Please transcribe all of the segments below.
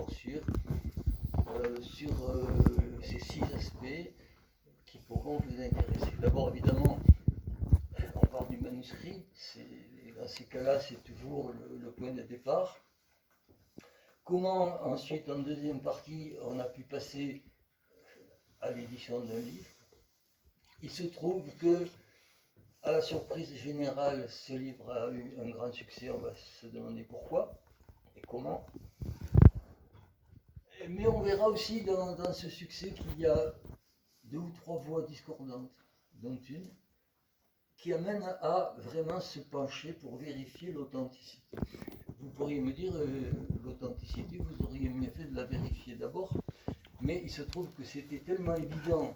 d'abord sur ces 6 aspects qui pourront vous intéresser. D'abord, évidemment, on parle du manuscrit. Dans ces cas-là, c'est toujours le point de départ. Comment ensuite, en deuxième partie, on a pu passer à l'édition d'un livre. Il se trouve que, à la surprise générale, ce livre a eu un grand succès. On va se demander pourquoi et comment. Mais on verra aussi dans ce succès qu'il y a 2 ou 3 voix discordantes, dont une qui amène à vraiment se pencher pour vérifier l'authenticité. Vous pourriez me dire, l'authenticité, vous auriez mieux fait de la vérifier d'abord, mais il se trouve que c'était tellement évident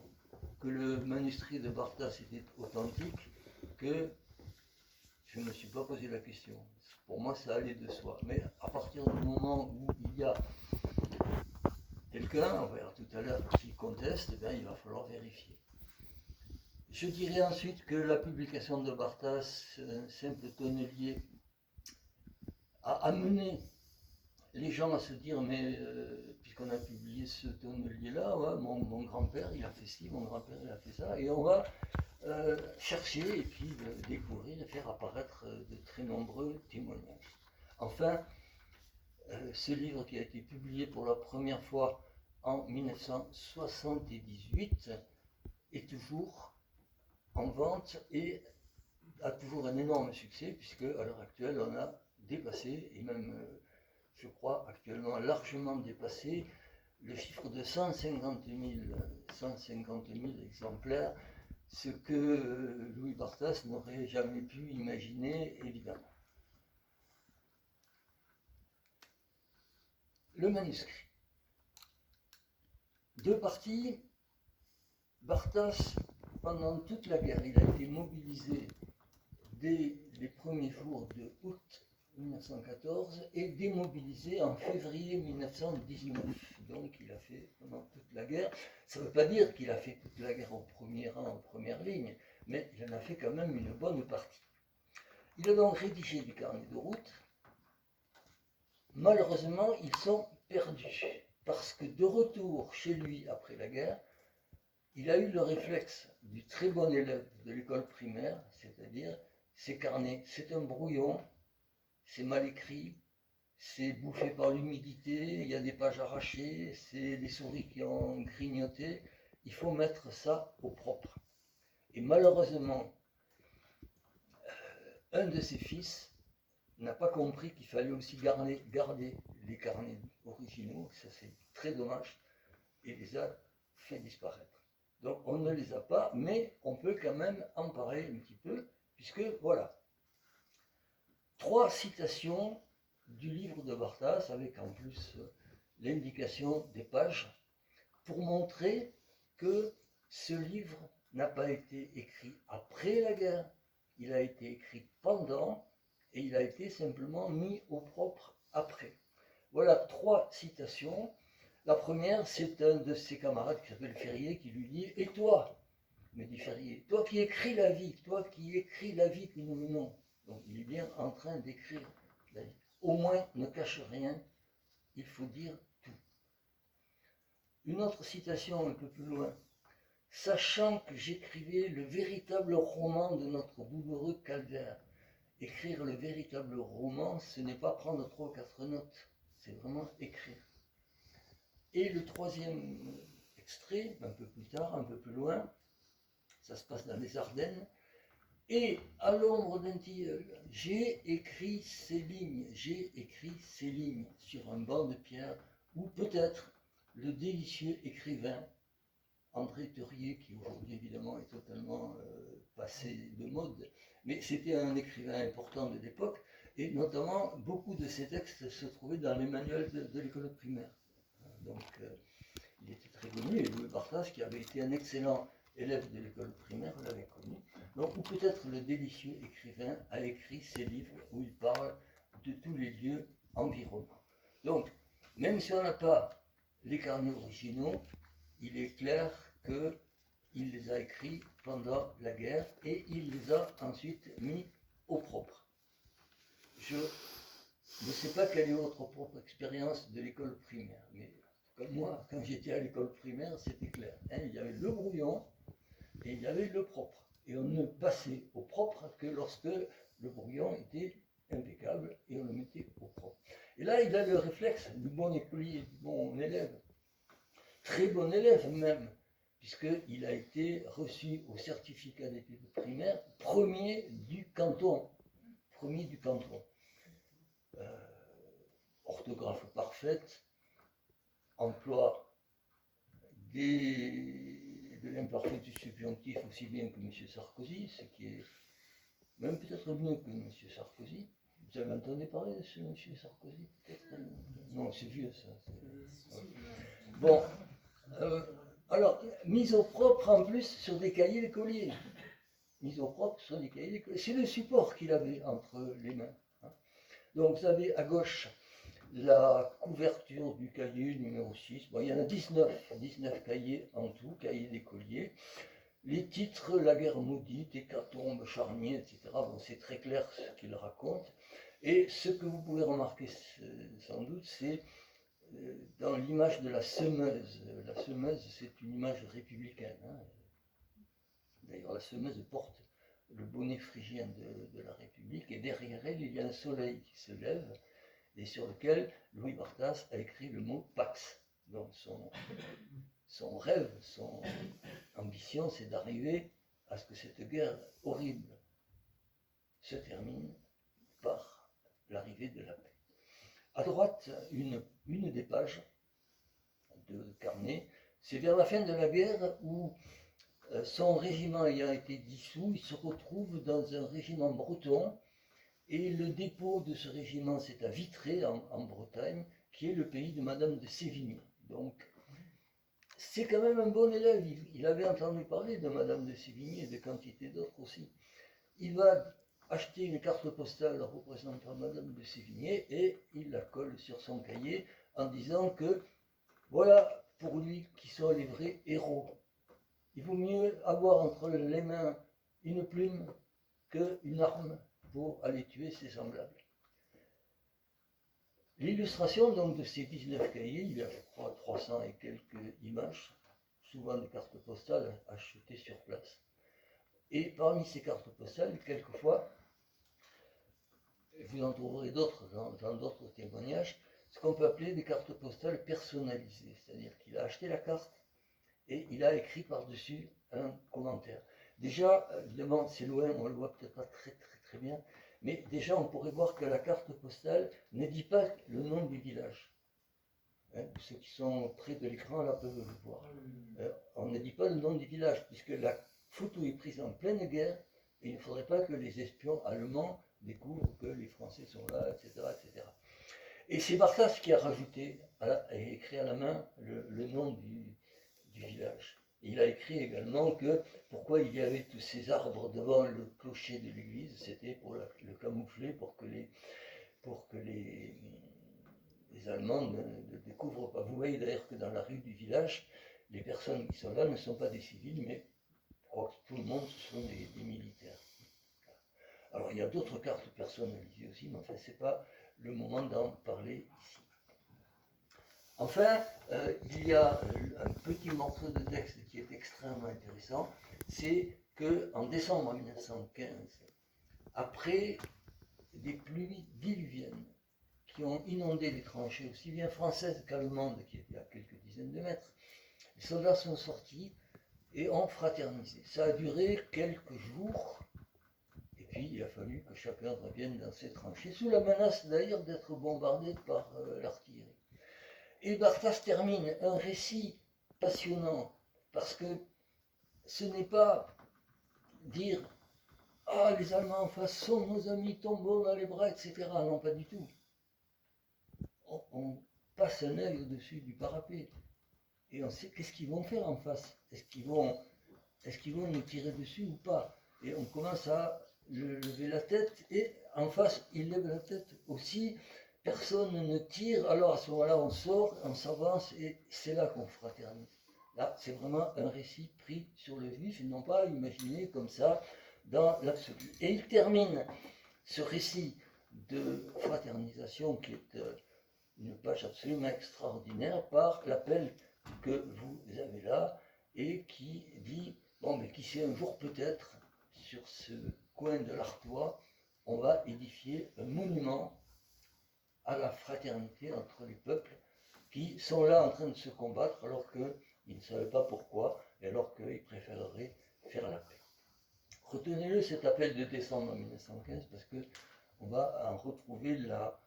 que le manuscrit de Barthas était authentique que je ne me suis pas posé la question. Pour moi, ça allait de soi. Mais à partir du moment où il y a quelqu'un, on verra tout à l'heure, qui conteste, eh bien, il va falloir vérifier. Je dirais ensuite que la publication de Barthas, un simple tonnelier, a amené les gens à se dire, mais puisqu'on a publié ce tonnelier-là, ouais, mon grand-père il a fait ci, mon grand-père il a fait ça, et on va chercher et puis découvrir et faire apparaître de très nombreux témoignages. Enfin, ce livre qui a été publié pour la première fois en 1978 est toujours en vente et a toujours un énorme succès, puisque à l'heure actuelle on a dépassé, et même je crois actuellement largement dépassé, le chiffre de 150 000 exemplaires, ce que Louis Barthas n'aurait jamais pu imaginer, évidemment. Le manuscrit. 2 parties. Barthas, pendant toute la guerre, il a été mobilisé dès les premiers jours de août 1914 et démobilisé en février 1919. Donc il a fait pendant toute la guerre. Ça ne veut pas dire qu'il a fait toute la guerre au premier rang, en première ligne, mais il en a fait quand même une bonne partie. Il a donc rédigé des carnets de route. Malheureusement, ils sont perdus, parce que de retour chez lui après la guerre, il a eu le réflexe du très bon élève de l'école primaire, c'est-à-dire ces carnets, c'est un brouillon, c'est mal écrit, c'est bouffé par l'humidité, il y a des pages arrachées, c'est des souris qui ont grignoté, il faut mettre ça au propre. Et malheureusement, un de ses fils n'a pas compris qu'il fallait aussi garder les carnets originaux, ça c'est très dommage, et les a fait disparaître. Donc on ne les a pas, mais on peut quand même en parler un petit peu, puisque voilà. 3 citations du livre de Barthas, avec en plus l'indication des pages, pour montrer que ce livre n'a pas été écrit après la guerre, il a été écrit pendant, et il a été simplement mis au propre après. Voilà 3 citations. La première, c'est un de ses camarades qui s'appelle Ferrier qui lui dit « Et toi ?» me dit Ferrier, « toi qui écris la vie, toi qui écris la vie que nous menons. » Donc il est bien en train d'écrire la vie. Au moins, ne cache rien, il faut dire tout. Une autre citation un peu plus loin. « Sachant que j'écrivais le véritable roman de notre douloureux calvaire. » Écrire le véritable roman, ce n'est pas prendre 3 ou 4 notes, c'est vraiment écrire. Et le 3e extrait, un peu plus tard, un peu plus loin, ça se passe dans les Ardennes, et à l'ombre d'un tilleul, j'ai écrit ces lignes sur un banc de pierre, ou peut-être le délicieux écrivain André Theuriet, qui aujourd'hui évidemment est totalement passé de mode, mais c'était un écrivain important de l'époque, et notamment beaucoup de ses textes se trouvaient dans les manuels de l'école primaire. Donc il était très connu, et Louis Barthas, qui avait été un excellent élève de l'école primaire, l'avait connu. Donc, ou peut-être le délicieux écrivain a écrit ces livres où il parle de tous les lieux environnants. Donc, même si on n'a pas les carnets originaux, il est clair qu'il les a écrits pendant la guerre et il les a ensuite mis au propre. Je je ne sais pas quelle est votre propre expérience de l'école primaire, mais comme moi, quand j'étais à l'école primaire, c'était clair. Hein, il y avait le brouillon et il y avait le propre. Et on ne passait au propre que lorsque le brouillon était impeccable et on le mettait au propre. Et là, il a le réflexe du bon écolier, du bon élève, très bon élève même, puisqu'il a été reçu au certificat d'études primaires premier du canton. Premier du canton. Orthographe parfaite, emploi de l'imparfait du subjonctif aussi bien que M. Sarkozy, ce qui est même peut-être mieux que M. Sarkozy. Vous avez entendu parler de ce M. Sarkozy? Non, c'est vieux ça. Bon, alors, mise au propre en plus sur des cahiers d'écoliers. Mise au propre sur des cahiers d'écoliers. C'est le support qu'il avait entre les mains. Hein. Donc vous avez à gauche la couverture du cahier numéro 6. Bon, il y en a 19 cahiers en tout, cahiers d'écoliers. Les titres, la guerre maudite, hécatombe, charnier, etc. Bon, c'est très clair ce qu'il raconte. Et ce que vous pouvez remarquer sans doute, c'est dans l'image de la semeuse. La semeuse, c'est une image républicaine. Hein. D'ailleurs, la semeuse porte le bonnet phrygien de la République, et derrière elle, il y a un soleil qui se lève, et sur lequel Louis Barthas a écrit le mot Pax. Donc son rêve, son ambition, c'est d'arriver à ce que cette guerre horrible se termine par l'arrivée de la paix. À droite, une des pages de Carnet, c'est vers la fin de la guerre où son régiment ayant été dissous, il se retrouve dans un régiment breton, et le dépôt de ce régiment, c'est à Vitré, en Bretagne, qui est le pays de Madame de Sévigné. Donc, c'est quand même un bon élève. Il avait entendu parler de Madame de Sévigné et de quantité d'autres aussi. Il va acheter une carte postale représentant Madame de Sévigné et il la colle sur son cahier en disant que voilà pour lui qui sont les vrais héros. Il vaut mieux avoir entre les mains une plume qu'une arme pour aller tuer ses semblables. L'illustration donc de ces 19 cahiers, il y a je crois 300 et quelques images, souvent des cartes postales achetées sur place. Et parmi ces cartes postales, quelquefois, vous en trouverez d'autres dans d'autres témoignages, ce qu'on peut appeler des cartes postales personnalisées, c'est-à-dire qu'il a acheté la carte et il a écrit par-dessus un commentaire. Déjà, évidemment, c'est loin, on ne le voit peut-être pas très bien, mais déjà on pourrait voir que la carte postale ne dit pas le nom du village. Hein, ceux qui sont près de l'écran là peuvent le voir. On ne dit pas le nom du village, puisque la photo est prise en pleine guerre, et il ne faudrait pas que les espions allemands découvrent que les Français sont là, etc. etc. Et c'est Barthas qui a rajouté, et écrit à la main le nom du village. Et il a écrit également que pourquoi il y avait tous ces arbres devant le clocher de l'église, c'était pour le camoufler, pour que les Allemands ne découvrent pas. Vous voyez d'ailleurs que dans la rue du village, les personnes qui sont là ne sont pas des civils, mais tout le monde, ce sont des militaires. Alors il y a d'autres cartes personnalisées aussi, mais enfin, ce n'est pas le moment d'en parler ici. Enfin, il y a un petit morceau de texte qui est extrêmement intéressant, c'est qu'en décembre 1915, après des pluies diluviennes qui ont inondé les tranchées, aussi bien françaises qu'allemandes, qui étaient à quelques dizaines de mètres, les soldats sont sortis et ont fraternisé. Ça a duré quelques jours, et puis il a fallu que chacun revienne dans ses tranchées, sous la menace d'ailleurs d'être bombardé par l'artillerie. Et Barthas termine un récit passionnant, parce que ce n'est pas dire « Ah, les Allemands en face sont nos amis, tombons dans les bras, etc. » Non, pas du tout. On passe un œil au-dessus du parapet, et on sait qu'est-ce qu'ils vont faire en face. Est-ce qu'ils vont nous tirer dessus ou pas? Et on commence à lever la tête, et en face, ils lèvent la tête aussi. Personne ne tire, alors à ce moment-là, on sort, on s'avance, et c'est là qu'on fraternise. Là, c'est vraiment un récit pris sur le vif, et non pas imaginé comme ça, dans l'absolu. Et il termine ce récit de fraternisation qui est une page absolument extraordinaire par l'appel que vous avez là et qui dit, bon, mais qui sait, un jour peut-être, sur ce coin de l'Artois, on va édifier un monument à la fraternité entre les peuples qui sont là en train de se combattre alors qu'ils ne savaient pas pourquoi et alors qu'ils préféreraient faire la paix. Retenez-le, cet appel de décembre 1915, parce qu'on va en retrouver la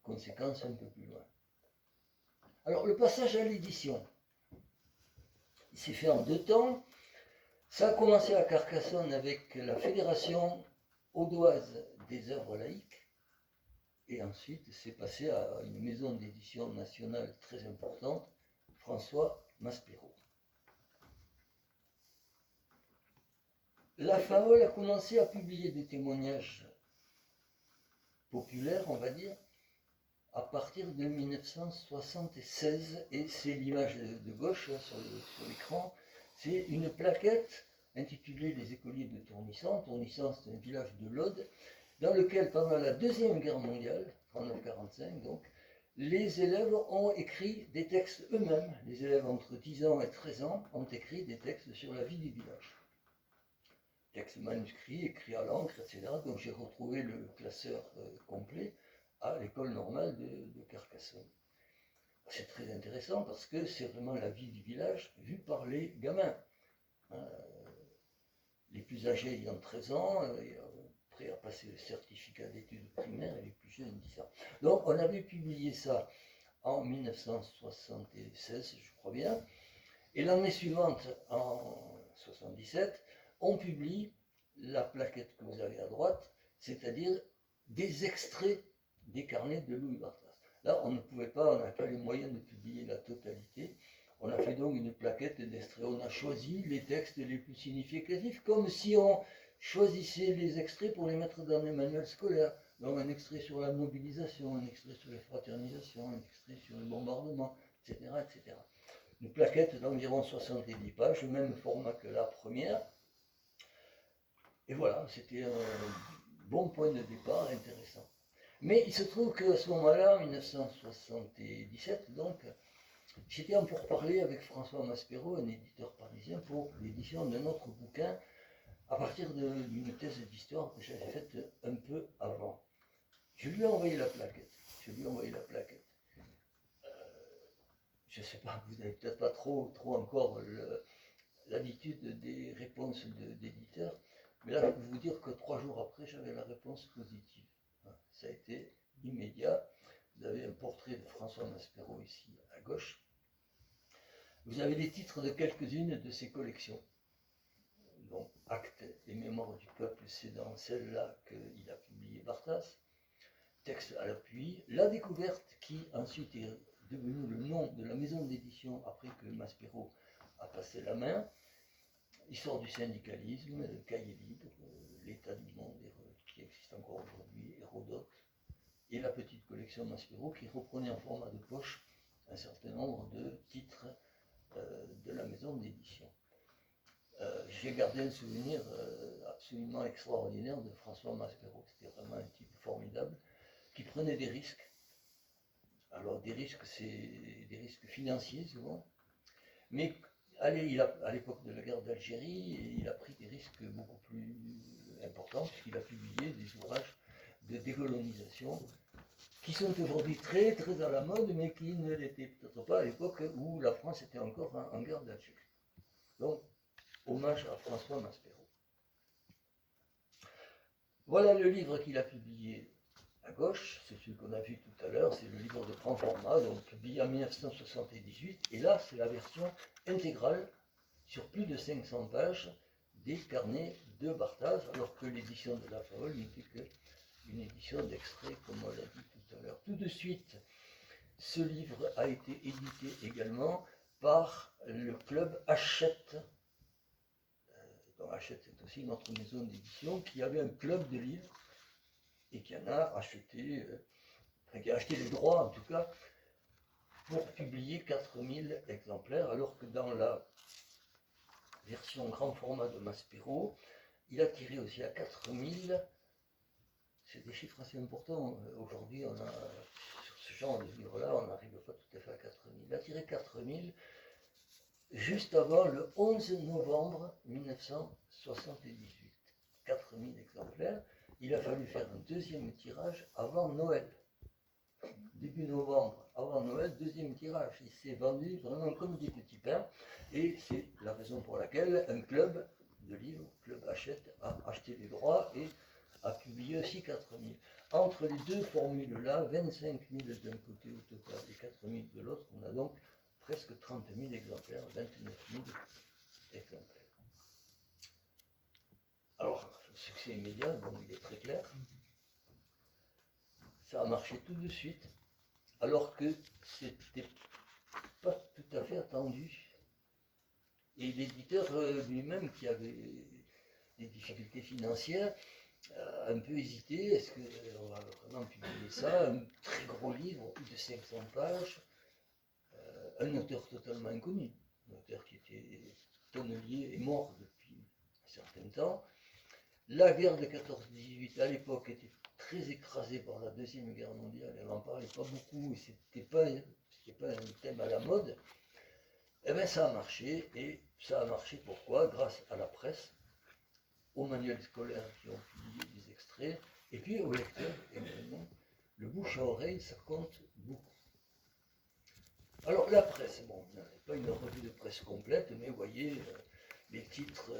conséquence un peu plus loin. Alors, le passage à l'édition, il s'est fait en 2 temps. Ça a commencé à Carcassonne avec la Fédération audoise des œuvres laïques, et ensuite c'est passé à une maison d'édition nationale très importante, François Maspero. La FAOL a commencé à publier des témoignages populaires, on va dire, à partir de 1976, et c'est l'image de gauche là, sur l'écran, c'est une plaquette intitulée Les écoliers de Tournissan. Tournissan, c'est un village de l'Aude, dans lequel, pendant la Deuxième Guerre mondiale, 39-45 donc, les élèves ont écrit des textes eux-mêmes. Les élèves entre 10 ans et 13 ans ont écrit des textes sur la vie du village. Textes manuscrits, écrits à l'encre, etc. Donc j'ai retrouvé le classeur complet à l'école normale de Carcassonne. C'est très intéressant parce que c'est vraiment la vie du village vue par les gamins. Les plus âgés ayant 13 ans, prêts à passer le certificat d'études primaires, et les plus jeunes 10 ans. Donc on avait publié ça en 1976, je crois bien, et l'année suivante, en 1977, on publie la plaquette que vous avez à droite, c'est-à-dire des extraits des carnets de Louis Barthas. Là, on ne pouvait pas, on n'avait pas les moyens de publier la totalité. On a fait donc une plaquette d'extraits. On a choisi les textes les plus significatifs, comme si on choisissait les extraits pour les mettre dans les manuels scolaires. Donc un extrait sur la mobilisation, un extrait sur les fraternisations, un extrait sur le bombardement, etc. etc. Une plaquette d'environ 70 pages, le même format que la première. Et voilà, c'était un bon point de départ intéressant. Mais il se trouve qu'à ce moment-là, en 1977, donc, j'étais en pourparlers avec François Maspero, un éditeur parisien, pour l'édition d'un autre bouquin à partir d'une thèse d'histoire que j'avais faite un peu avant. Je lui ai envoyé la plaquette. Je ne sais pas, vous n'avez peut-être pas trop encore l'habitude des réponses d'éditeurs, mais là, je peux vous dire que 3 jours après, j'avais la réponse positive. Ça a été immédiat. Vous avez un portrait de François Maspero ici à gauche. Vous avez les titres de quelques-unes de ses collections. Donc, Actes et Mémoires du peuple, c'est dans celle-là qu'il a publié Barthas. Texte à l'appui. La découverte, qui ensuite est devenu le nom de la maison d'édition après que Maspero a passé la main. Histoire du syndicalisme, Cahiers libres, L'état du monde qui existe encore aujourd'hui, Hérodote, et la petite collection Maspero qui reprenait en format de poche un certain nombre de titres de la maison d'édition. J'ai gardé un souvenir absolument extraordinaire de François Maspero. C'était vraiment un type formidable qui prenait des risques. Alors des risques, c'est des risques financiers souvent, mais à l'époque de la guerre d'Algérie, il a pris des risques beaucoup plus importants puisqu'il a publié des ouvrages de décolonisation qui sont aujourd'hui très très à la mode, mais qui ne l'étaient peut-être pas à l'époque où la France était encore en guerre d'Algérie. Donc, hommage à François Maspero. Voilà le livre qu'il a publié à gauche, c'est celui qu'on a vu tout à l'heure, c'est le livre de grand format, donc publié en 1978, et là c'est la version intégrale sur plus de 500 pages des carnets de Barthas, alors que l'édition de la FAOL n'était qu'une édition d'extrait, comme on l'a dit tout à l'heure. Tout de suite, ce livre a été édité également par le club Hachette. Donc Hachette est aussi notre maison d'édition qui avait un club de livres et qui en a acheté, qui a acheté les droits en tout cas, pour publier 4000 exemplaires, alors que dans la version grand format de Maspero, il a tiré aussi à 4000, c'est des chiffres assez importants. Aujourd'hui, on a, sur ce genre de livre-là, on n'arrive pas tout à fait à 4000. Il a tiré 4000 juste avant le 11 novembre 1978. 4000 exemplaires. Il a fallu faire un deuxième tirage avant Noël. Début novembre, avant Noël, deuxième tirage. Il s'est vendu vraiment comme des petits pains. Et c'est la raison pour laquelle un club de livres, Club Hachette, a acheté les droits et a publié aussi 4000. Entre les deux formules-là, 25 000 d'un côté au total et 4000 de l'autre, on a donc presque 30 000 exemplaires, 29 000 exemplaires. Alors, le succès immédiat, bon, il est très clair. Ça a marché tout de suite, alors que c'était pas tout à fait attendu. Et l'éditeur lui-même, qui avait des difficultés financières, a un peu hésité. Est-ce qu'on va vraiment publier ça? Un très gros livre, plus de 500 pages, un auteur totalement inconnu, un auteur qui était tonnelier et mort depuis un certain temps. La guerre de 14-18 à l'époque était très écrasée par la Deuxième Guerre mondiale, elle n'en parlait pas beaucoup et c'était pas un thème à la mode. Eh bien ça a marché, et ça a marché pourquoi? Grâce à la presse, aux manuels scolaires qui ont publié des extraits, et puis aux lecteurs également. Le bouche à oreille, ça compte beaucoup. Alors la presse, bon, pas une revue de presse complète, mais vous voyez les titres,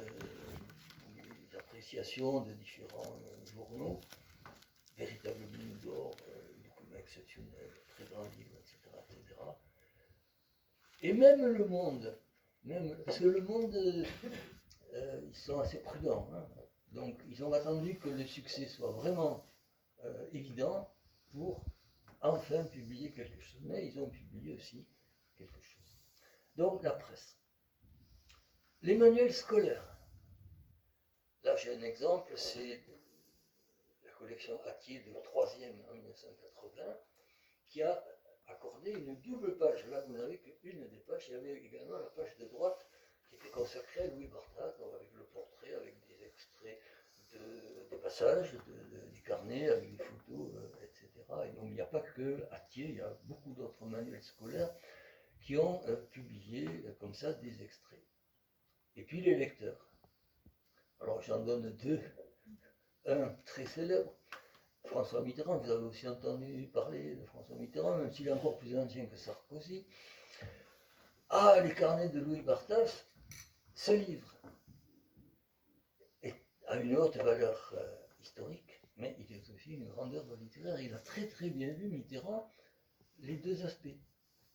les appréciations de différents journaux, véritable mine d'or, document exceptionnel, très grand livre, etc., etc. Et même Le Monde, parce que Le Monde, ils sont assez prudents, hein, donc ils ont attendu que le succès soit vraiment évident pour enfin publier quelque chose, mais ils ont publié aussi quelque chose. Donc la presse. Les manuels scolaires. Là j'ai un exemple, c'est la collection Hatier de 3e en 1980, qui a accordé une double page. Là vous n'avez qu'une des pages, il y avait également la page de droite qui était consacrée à Louis Barthas, avec le portrait, avec des extraits des passages, du carnet, avec des photos, etc. Et donc il n'y a pas que Hatier, il y a beaucoup d'autres manuels scolaires qui ont publié comme ça des extraits. Et puis les lecteurs. Alors j'en donne deux. Un très célèbre, François Mitterrand. Vous avez aussi entendu parler de François Mitterrand, même s'il est encore plus ancien que Sarkozy. Ah, les carnets de Louis Barthas, ce livre a une haute valeur historique, mais il est aussi une grandeur littéraire. Il a très très bien vu, Mitterrand, les deux aspects.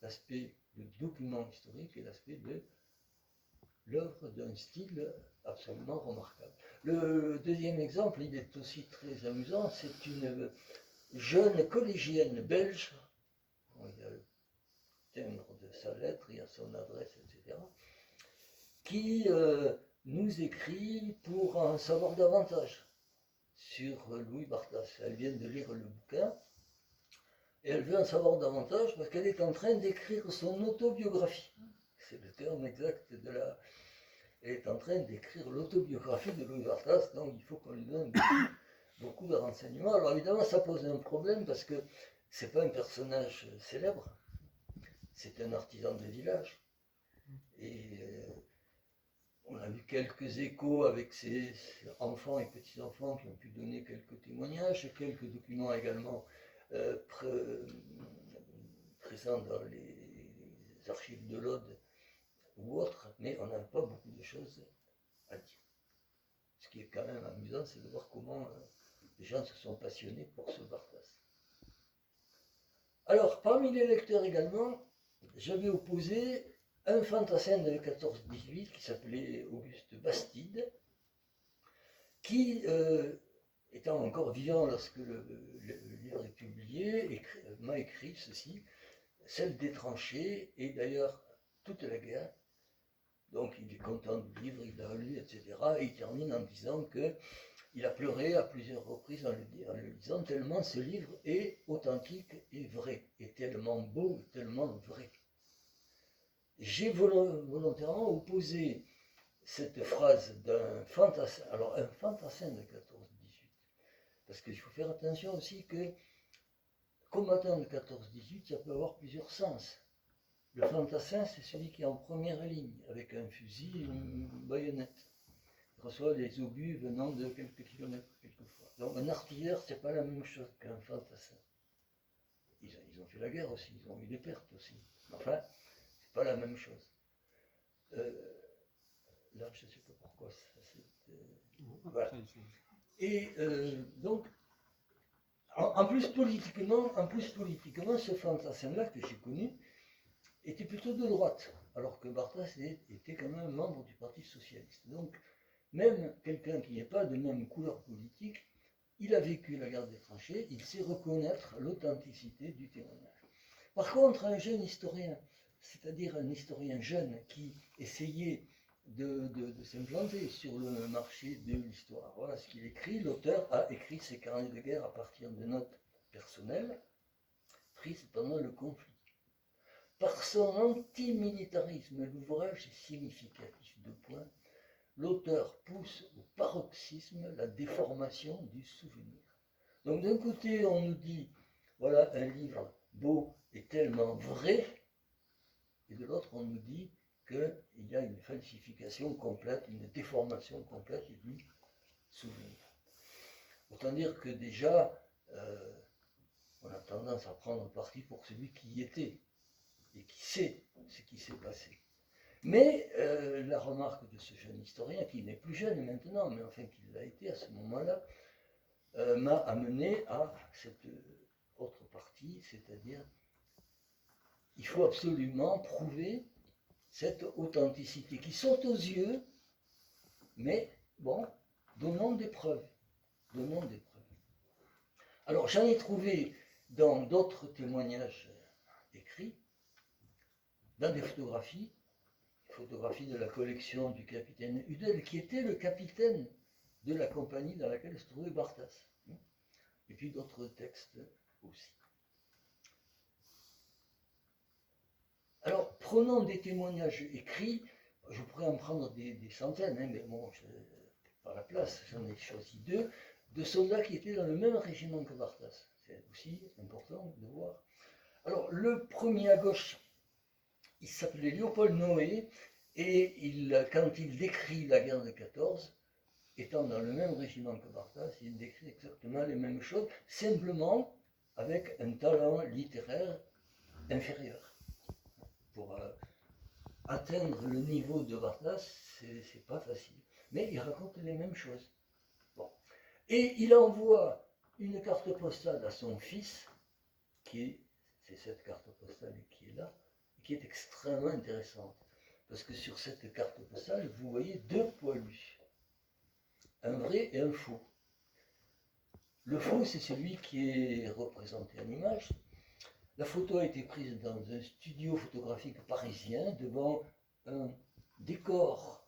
L'aspect de document historique et l'aspect de l'œuvre d'un style absolument remarquable. Le deuxième exemple, il est aussi très amusant, c'est une jeune collégienne belge, il y a le timbre de sa lettre, il y a son adresse, etc., qui nous écrit pour en savoir davantage sur Louis Barthas. Elle vient de lire le bouquin, et elle veut en savoir davantage parce qu'elle est en train d'écrire son autobiographie. C'est le terme exact de la... Elle est en train d'écrire l'autobiographie de Louis Barthas, donc il faut qu'on lui donne beaucoup de renseignements. Alors évidemment, ça pose un problème parce que c'est pas un personnage célèbre, c'est un artisan de village. Et on a eu quelques échos avec ses enfants et petits-enfants qui ont pu donner quelques témoignages, quelques documents également présents dans les archives de l'Aude ou autres, mais on n'a pas beaucoup de choses à dire. Ce qui est quand même amusant, c'est de voir comment les gens se sont passionnés pour ce Barthas. Alors, parmi les lecteurs également, j'avais opposé un fantassin de 14-18 qui s'appelait Auguste Bastide, qui, étant encore vivant lorsque le livre est publié, m'a écrit ceci: Celle des tranchées, et d'ailleurs toute la guerre. Donc il est content du livre, il l'a lu, etc. Et il termine en disant qu'il a pleuré à plusieurs reprises en le lisant, tellement ce livre est authentique et vrai, et tellement beau, et tellement vrai. J'ai volontairement opposé cette phrase d'un fantassin, alors un fantassin de 14-18, Parce qu'il faut faire attention aussi que combattant de 14-18, ça peut avoir plusieurs sens. Le fantassin, c'est celui qui est en première ligne, avec un fusil et une baïonnette. Il reçoit les obus venant de quelques kilomètres, quelquefois. Donc un artilleur, c'est pas la même chose qu'un fantassin. Ils ont fait la guerre aussi, ils ont eu des pertes aussi. Enfin, c'est pas la même chose. Là, je ne sais pas pourquoi ça. Voilà. Et donc, en plus politiquement, ce fantassin-là que j'ai connu était plutôt de droite, alors que Barthas était quand même membre du Parti socialiste. Donc, même quelqu'un qui n'est pas de même couleur politique, il a vécu la guerre des tranchées, il sait reconnaître l'authenticité du témoignage. Par contre, un jeune historien, c'est-à-dire un historien jeune qui essayait de s'implanter sur le marché de l'histoire, voilà ce qu'il écrit. L'auteur a écrit ses carnets de guerre à partir de notes personnelles prises pendant le conflit. Par son antimilitarisme, l'ouvrage est significatif. Deux points. L'auteur pousse au paroxysme la déformation du souvenir. Donc d'un côté, on nous dit, voilà un livre beau et tellement vrai, et de l'autre, on nous dit qu'il y a une falsification complète, une déformation complète du souvenir. Autant dire que déjà, on a tendance à prendre parti pour celui qui y était et qui sait ce qui s'est passé. Mais la remarque de ce jeune historien, qui n'est plus jeune maintenant, mais enfin qu'il l'a été à ce moment-là, m'a amené à cette autre partie, c'est-à-dire il faut absolument prouver cette authenticité qui saute aux yeux, mais bon, donnons des preuves. Donnons des preuves. Alors j'en ai trouvé dans d'autres témoignages écrits, dans des photographies de la collection du capitaine Hudel, qui était le capitaine de la compagnie dans laquelle se trouvait Barthas. Et puis d'autres textes aussi. Alors, prenons des témoignages écrits, je pourrais en prendre des centaines, hein, mais bon, par la place, j'en ai choisi deux, de soldats qui étaient dans le même régiment que Barthas. C'est aussi important de voir. Alors, le premier à gauche, il s'appelait Léopold Noé, et quand il décrit la guerre de 14, étant dans le même régiment que Barthas, il décrit exactement les mêmes choses, simplement avec un talent littéraire inférieur. Pour atteindre le niveau de Barthas, c'est pas facile. Mais il raconte les mêmes choses. Bon. Et il envoie une carte postale à son fils, c'est cette carte postale qui est là, qui est extrêmement intéressante. Parce que sur cette carte postale, vous voyez deux poilus. Un vrai et un faux. Le faux, c'est celui qui est représenté en image. La photo a été prise dans un studio photographique parisien devant un décor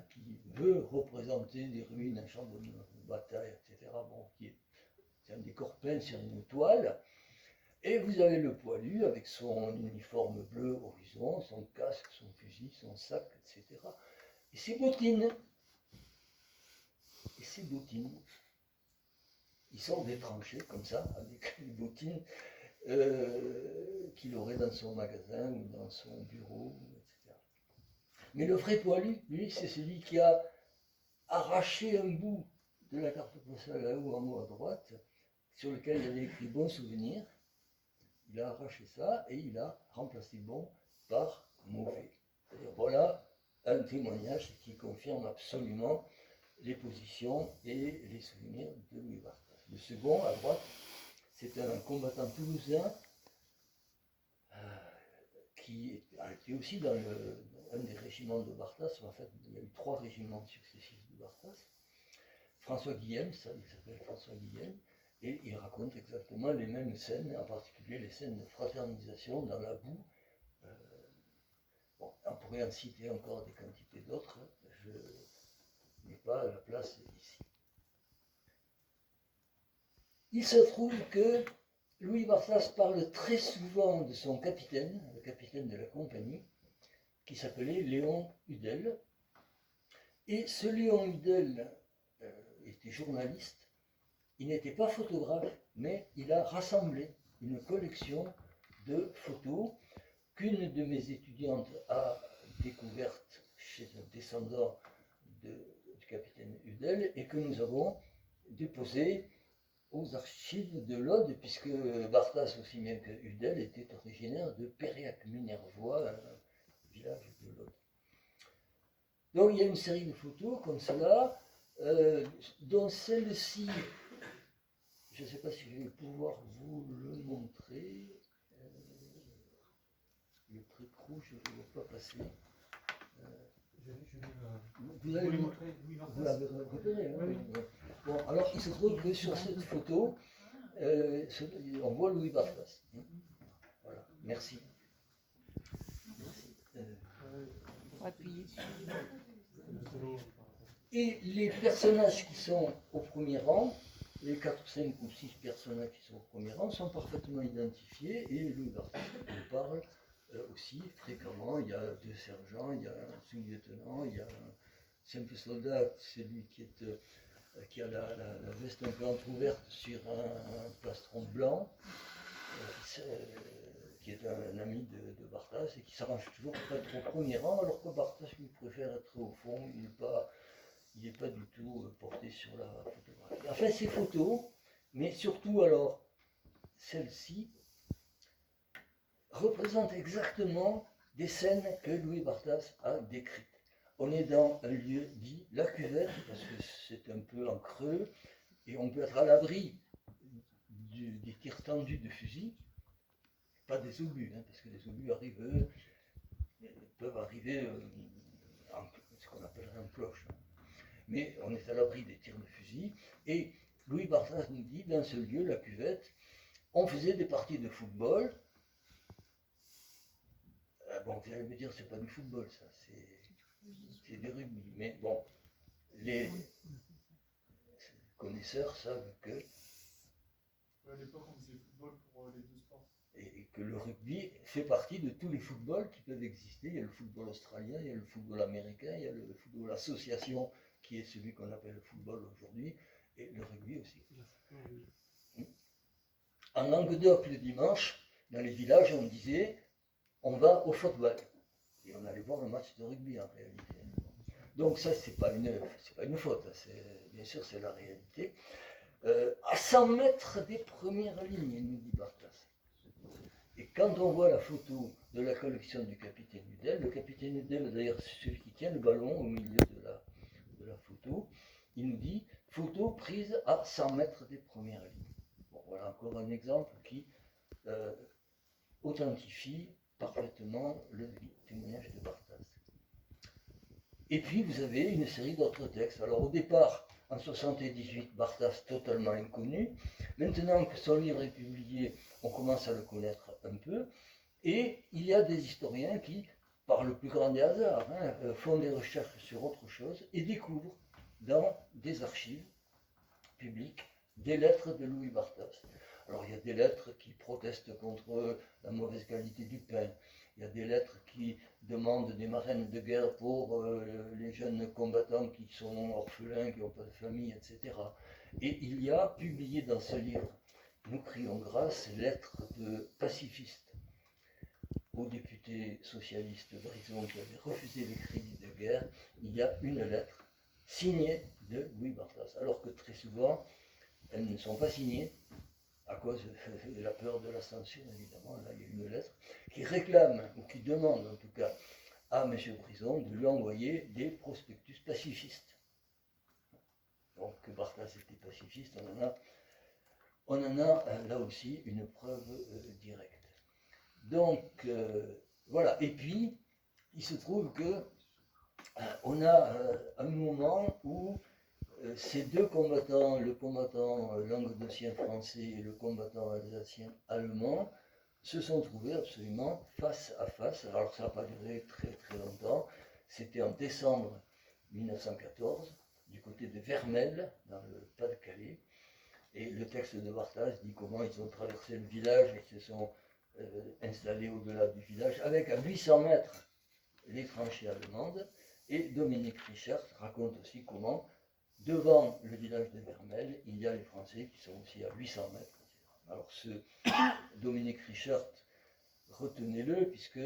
qui veut représenter des ruines, un champ de bataille, etc. Bon, c'est un décor peint sur une toile. Et vous avez le poilu avec son uniforme bleu horizon, son casque, son fusil, son sac, etc. Et ses bottines. Il sort des tranchées comme ça, avec les bottines qu'il aurait dans son magasin ou dans son bureau, etc. Mais le vrai poilu, lui, c'est celui qui a arraché un bout de la carte postale là haut en haut à droite, sur lequel il y avait écrit bon souvenir. Il a arraché ça et il a remplacé bon par mauvais. C'est-à-dire, voilà un témoignage qui confirme absolument les positions et les souvenirs de Louis Barthas. Le second, à droite, c'est un combattant toulousain qui a été aussi dans un des régiments de Barthas. En fait, il y a eu 3 régiments successifs de Barthas. François Guillem, il s'appelle François Guillem, et il raconte exactement les mêmes scènes, en particulier les scènes de fraternisation dans la boue. Bon, on pourrait en citer encore des quantités d'autres, je n'ai pas la place ici. Il se trouve que Louis Barthas parle très souvent de son capitaine, le capitaine de la compagnie, qui s'appelait Léon Hudel. Et ce Léon Hudel était journaliste il n'était pas photographe, mais il a rassemblé une collection de photos qu'une de mes étudiantes a découverte chez un descendant du capitaine Hudel et que nous avons déposé aux archives de l'Aude, puisque Barthas, aussi bien que Hudel, était originaire de Périac-Minervois, un village de l'Aude. Donc il y a une série de photos comme cela, dont celle-ci, je ne sais pas si je vais pouvoir vous le montrer. Le truc rouge, je ne le vois pas passer. Vous l'avez repéré, hein? Oui. Bon, alors il se trouve que sur cette photo, on voit Louis Barthas. Voilà, merci. Et les personnages qui sont au premier rang, les 4, 5 ou 6 personnages qui sont au premier rang sont parfaitement identifiés et Louis Barthas nous parle aussi fréquemment. Il y a 2 sergents, il y a un sous-lieutenant, il y a un simple soldat, celui qui a la veste un peu entrouverte sur un plastron blanc, qui est un ami de Barthas et qui s'arrange toujours pour être au premier rang, alors que Barthas lui préfère être au fond, il n'est pas du tout porté sur la photographie. Enfin, ces photos, mais surtout alors celle-ci, représentent exactement des scènes que Louis Barthas a décrites. On est dans un lieu dit la cuvette, parce que c'est un peu en creux, et on peut être à l'abri des tirs tendus de fusil, pas des obus, hein, parce que les obus peuvent arriver en ce qu'on appellerait un cloche. Hein. Mais on est à l'abri des tirs de fusil, et Louis Barthas nous dit, dans ce lieu, la cuvette, on faisait des parties de football. Bon, vous allez me dire, c'est pas du football, ça, c'est du rugby. Mais bon, les connaisseurs savent que. À l'époque, on faisait football pour les 2 sports. Et que le rugby fait partie de tous les footballs qui peuvent exister. Il y a le football australien, il y a le football américain, il y a le football association, qui est celui qu'on appelle le football aujourd'hui, et le rugby aussi. En Languedoc, le dimanche, dans les villages, on disait on va au football. Et on allait voir le match de rugby en réalité. Donc ça, c'est pas une faute, bien sûr c'est la réalité. À 100 mètres des premières lignes, nous dit Barthas. Et quand on voit la photo de la collection du capitaine Hudel, le capitaine Hudel, d'ailleurs, c'est celui qui tient le ballon au milieu de la photo, il nous dit photo prise à 100 mètres des premières lignes. Bon, voilà encore un exemple qui authentifie parfaitement le témoignage de Barthas. Et puis vous avez une série d'autres textes. Alors au départ, en 1978, Barthas totalement inconnu. Maintenant que son livre est publié, on commence à le connaître un peu. Et il y a des historiens qui, par le plus grand des hasards, font des recherches sur autre chose et découvrent dans des archives publiques des lettres de Louis Barthas. Alors il y a des lettres qui protestent contre la mauvaise qualité du pain. Il y a des lettres qui demandent des marraines de guerre pour les jeunes combattants qui sont orphelins, qui n'ont pas de famille, etc. Et il y a publié dans ce livre, Nous crions grâce, lettres de pacifistes aux députés socialistes Brison qui avaient refusé les crédits de guerre. Il y a une lettre signée de Louis Barthas, alors que très souvent, elles ne sont pas signées à cause de la peur de la censure, évidemment. Là, il y a une lettre qui réclame, ou qui demande en tout cas, à M. Brison de lui envoyer des prospectus pacifistes. Donc, que Barthas était pacifiste, on en a là aussi une preuve directe. Donc, voilà. Et puis, il se trouve que on a un moment où ces deux combattants, le combattant languedocien français et le combattant alsacien allemand, se sont trouvés absolument face à face. Alors ça n'a pas duré très très longtemps. C'était en décembre 1914, du côté de Vermelles, dans le Pas-de-Calais. Et le texte de Barthas dit comment ils ont traversé le village et se sont installés au-delà du village, avec à 800 mètres les tranchées allemandes. Et Dominique Richard raconte aussi comment Devant le village de Vermelles, il y a les Français qui sont aussi à 800 mètres. Alors ce Dominique Richert, retenez-le, puisque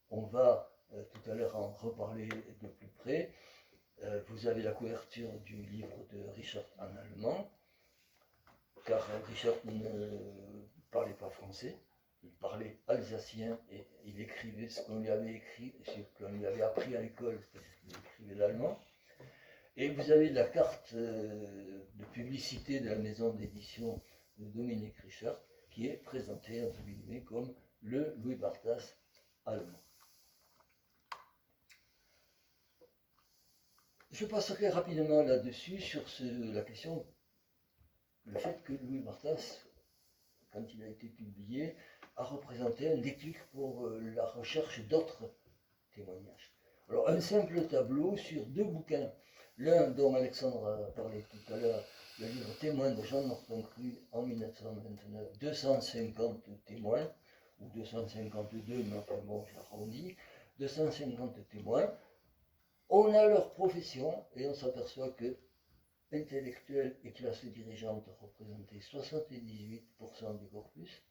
on va tout à l'heure en reparler de plus près. Vous avez la couverture du livre de Richert en allemand, car Richert ne parlait pas français, il parlait alsacien et il écrivait ce qu'on lui avait écrit, ce qu'on lui avait appris à l'école, c'est-à-dire qu'il écrivait l'allemand. Et vous avez la carte de publicité de la maison d'édition de Dominique Richert, qui est présentée entre guillemets comme le Louis Barthas allemand. Je passerai rapidement là-dessus sur la question, le fait que Louis Barthas, quand il a été publié, a représenté un déclic pour la recherche d'autres témoignages. Alors un simple tableau sur deux bouquins, l'un dont Alexandre a parlé tout à l'heure, le livre Témoins de Jean Norton Cru en 1929, 250 témoins, ou 252, mais enfin bon, j'arrondis, 250 témoins. On a leur profession et on s'aperçoit que intellectuels et classes dirigeantes représentaient 78% du corpus,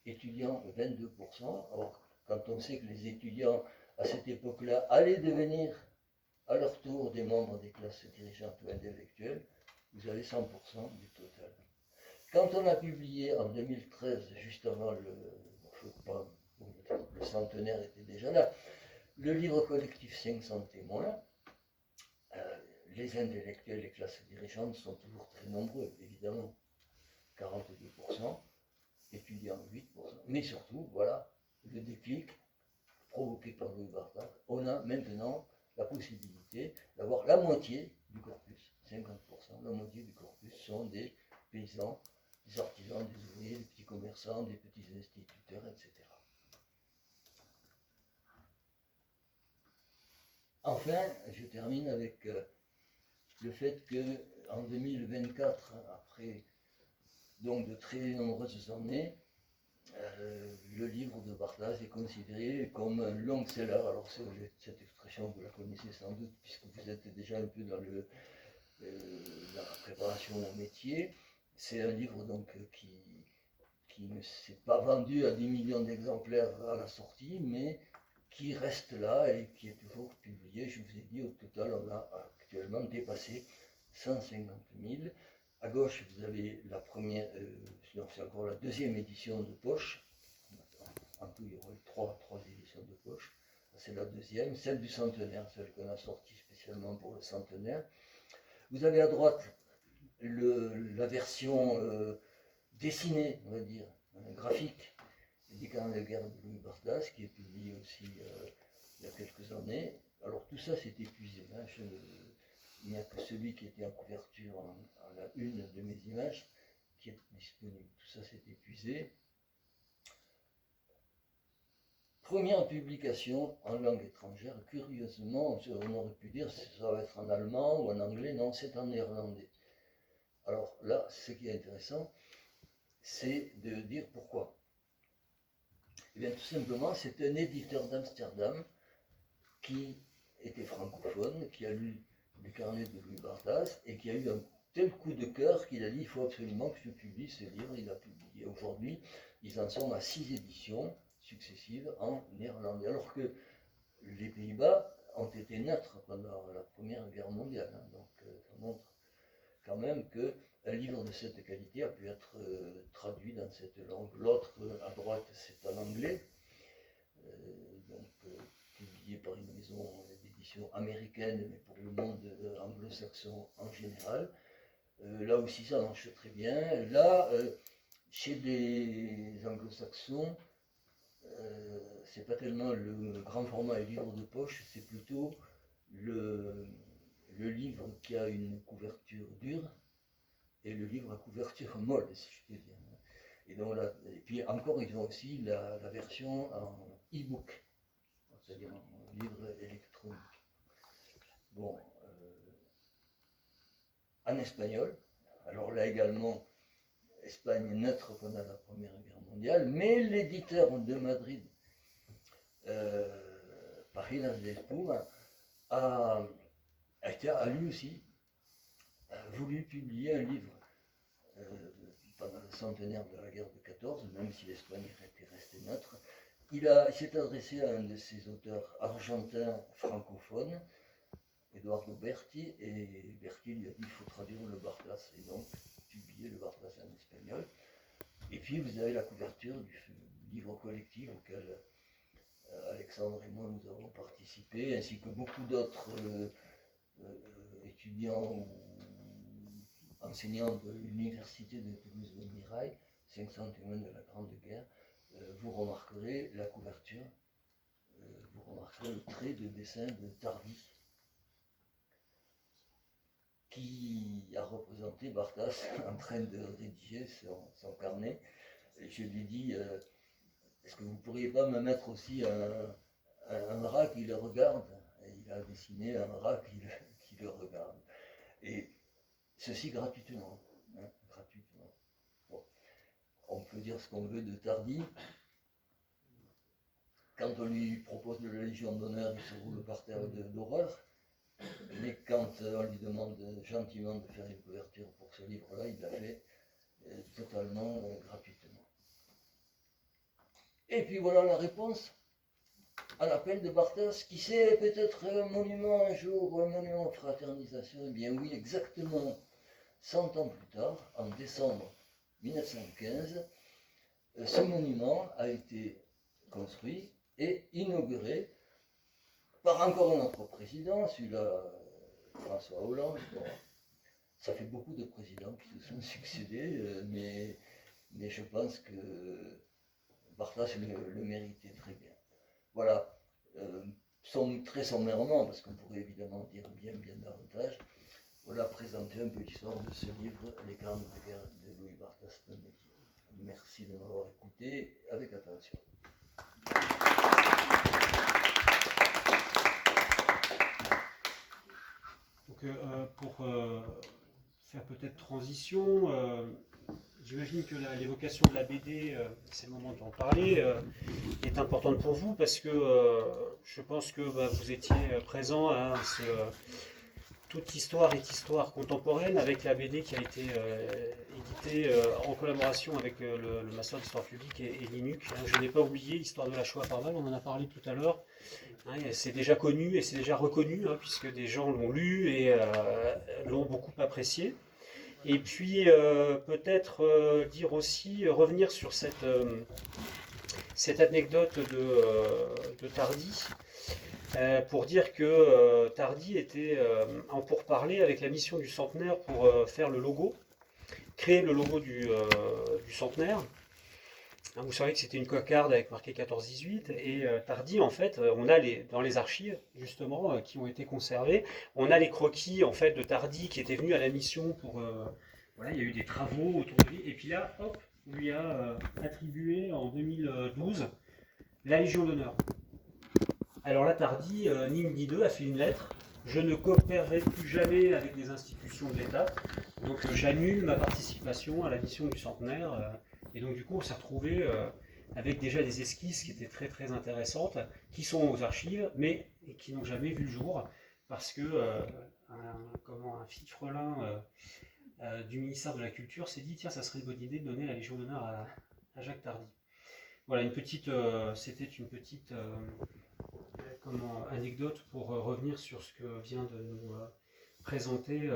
étudiants 22%. Or, quand on sait que les étudiants à cette époque-là allaient devenir à leur tour des membres des classes dirigeantes ou intellectuelles, vous avez 100% du total. Quand on a publié en 2013, juste avant le centenaire était déjà là, le livre collectif 500 témoins, les intellectuels, les classes dirigeantes sont toujours très nombreux, évidemment, 42%, étudiants 8%, mais surtout, voilà, le déclic provoqué par Louis Barthas, on a maintenant la possibilité d'avoir la moitié du corpus, 50%, la moitié du corpus sont des paysans, des artisans, des ouvriers, des petits commerçants, des petits instituteurs, etc. Enfin, je termine avec le fait qu'en 2024, après donc de très nombreuses années, le livre de Barthas est considéré comme un long seller. Alors cette expression, vous la connaissez sans doute, puisque vous êtes déjà un peu dans la préparation au métier. C'est un livre donc qui ne s'est pas vendu à 10 millions d'exemplaires à la sortie, mais qui reste là et qui est toujours publié. Je vous ai dit, au total, on a actuellement dépassé 150 000. À gauche, vous avez la première, c'est encore la deuxième édition de poche. En tout, il y aura eu trois éditions de poche. C'est la deuxième, celle du centenaire, celle qu'on a sortie spécialement pour le centenaire. Vous avez à droite la version dessinée, on va dire, graphique, des carnets de guerre de Louis Barthas, qui est publié aussi il y a quelques années. Alors tout ça s'est épuisé. Hein. Il n'y a que celui qui était en couverture à la une de mes images qui est disponible. Tout ça s'est épuisé. Première publication en langue étrangère, curieusement, on aurait pu dire ça va être en allemand ou en anglais, non, c'est en néerlandais. Alors là, ce qui est intéressant, c'est de dire pourquoi. Eh bien, tout simplement, c'est un éditeur d'Amsterdam qui était francophone, qui a lu les carnets de Louis Barthas et qui a eu un tel coup de cœur qu'il a dit il faut absolument que je publie ce livre. Il a publié. Aujourd'hui, ils en sont à 6 éditions successives en néerlandais, alors que les Pays-Bas ont été neutres pendant la Première Guerre mondiale. Hein. Donc, ça montre quand même qu'un livre de cette qualité a pu être traduit dans cette langue. L'autre, à droite, c'est en anglais, publié par une maison d'édition américaine, mais pour le monde anglo-saxon en général. Là aussi, ça marche très bien. Là, chez les anglo-saxons, c'est pas tellement le grand format et livre de poche, c'est plutôt le livre qui a une couverture dure et le livre à couverture molle, si je peux dire. Et, donc là, et puis encore, ils ont aussi la version en e-book, c'est-à-dire en livre électronique. Bon, en espagnol, alors là également, Espagne neutre pendant la Première Guerre mondiale, mais l'éditeur de Madrid, Páginas de Espuma, a lui aussi a voulu publier un livre pendant le centenaire de la guerre de 14, même si l'Espagne était restée neutre. Il s'est adressé à un de ses auteurs argentins francophones, Eduardo Berti, et Berti lui a dit il faut traduire le Barthes, et donc publier le Barthes en espagnol. Et puis vous avez la couverture du livre collectif auquel Alexandre et moi nous avons participé, ainsi que beaucoup d'autres étudiants ou enseignants de l'université de Toulouse-Mirail, 500 témoins de la Grande Guerre. Vous remarquerez la couverture, vous remarquerez le trait de dessin de Tardy, qui a représenté Barthes en train de rédiger son carnet. Et je lui ai dit, est-ce que vous ne pourriez pas me mettre aussi un rat qui le regarde? Et il a dessiné un rat qui le regarde. Et ceci gratuitement. Hein, gratuitement. Bon. On peut dire ce qu'on veut de Tardy. Quand on lui propose de la Légion d'honneur, il se roule par terre d'horreur. Mais quand on lui demande gentiment de faire une couverture pour ce livre-là, il l'a fait totalement gratuitement. Et puis voilà la réponse à l'appel de Barthes. Qui sait, peut-être un monument un jour, un monument de fraternisation. Eh bien oui, exactement 100 ans plus tard, en décembre 1915, ce monument a été construit et inauguré par encore un autre président, celui-là, François Hollande. Bon, ça fait beaucoup de présidents qui se sont succédés, mais je pense que Barthes le méritait très bien. Voilà, très sommairement, parce qu'on pourrait évidemment dire bien davantage, voilà présenter un peu l'histoire de ce livre, Les grandes guerres de Louis Barthes de Métier. Merci de m'avoir écouté avec attention. Donc, pour faire peut-être transition, j'imagine que l'évocation de la BD, c'est le moment d'en parler, est importante pour vous parce que je pense que vous étiez présent à Toute histoire est histoire contemporaine avec la BD qui a été éditée en collaboration avec le Master d'Histoire publique et l'INUC. Je n'ai pas oublié l'histoire de la Shoah par balle, on en a parlé tout à l'heure. C'est déjà connu et c'est déjà reconnu puisque des gens l'ont lu et l'ont beaucoup apprécié. Et puis peut-être dire aussi, revenir sur cette anecdote de Tardy. Pour dire que Tardy était en pourparlers avec la mission du centenaire pour faire le logo, créer le logo du centenaire. Vous savez que c'était une cocarde avec marqué 14-18 et Tardy, en fait, on a dans les archives justement qui ont été conservées, on a les croquis en fait de Tardy qui était venu à la mission pour voilà, il y a eu des travaux autour de lui et puis là, hop, on lui a attribué en 2012 la Légion d'honneur. Alors là, Tardy, ni une ni deux, a fait une lettre. Je ne coopérerai plus jamais avec les institutions de l'État. Donc j'annule ma participation à la mission du centenaire. Et donc du coup, on s'est retrouvé avec déjà des esquisses qui étaient très très intéressantes, qui sont aux archives, mais qui n'ont jamais vu le jour, parce que un fifrelin du ministère de la Culture s'est dit, tiens, ça serait une bonne idée de donner la Légion d'honneur à Jacques Tardy. Voilà, c'était une petite anecdote pour revenir sur ce que vient de nous présenter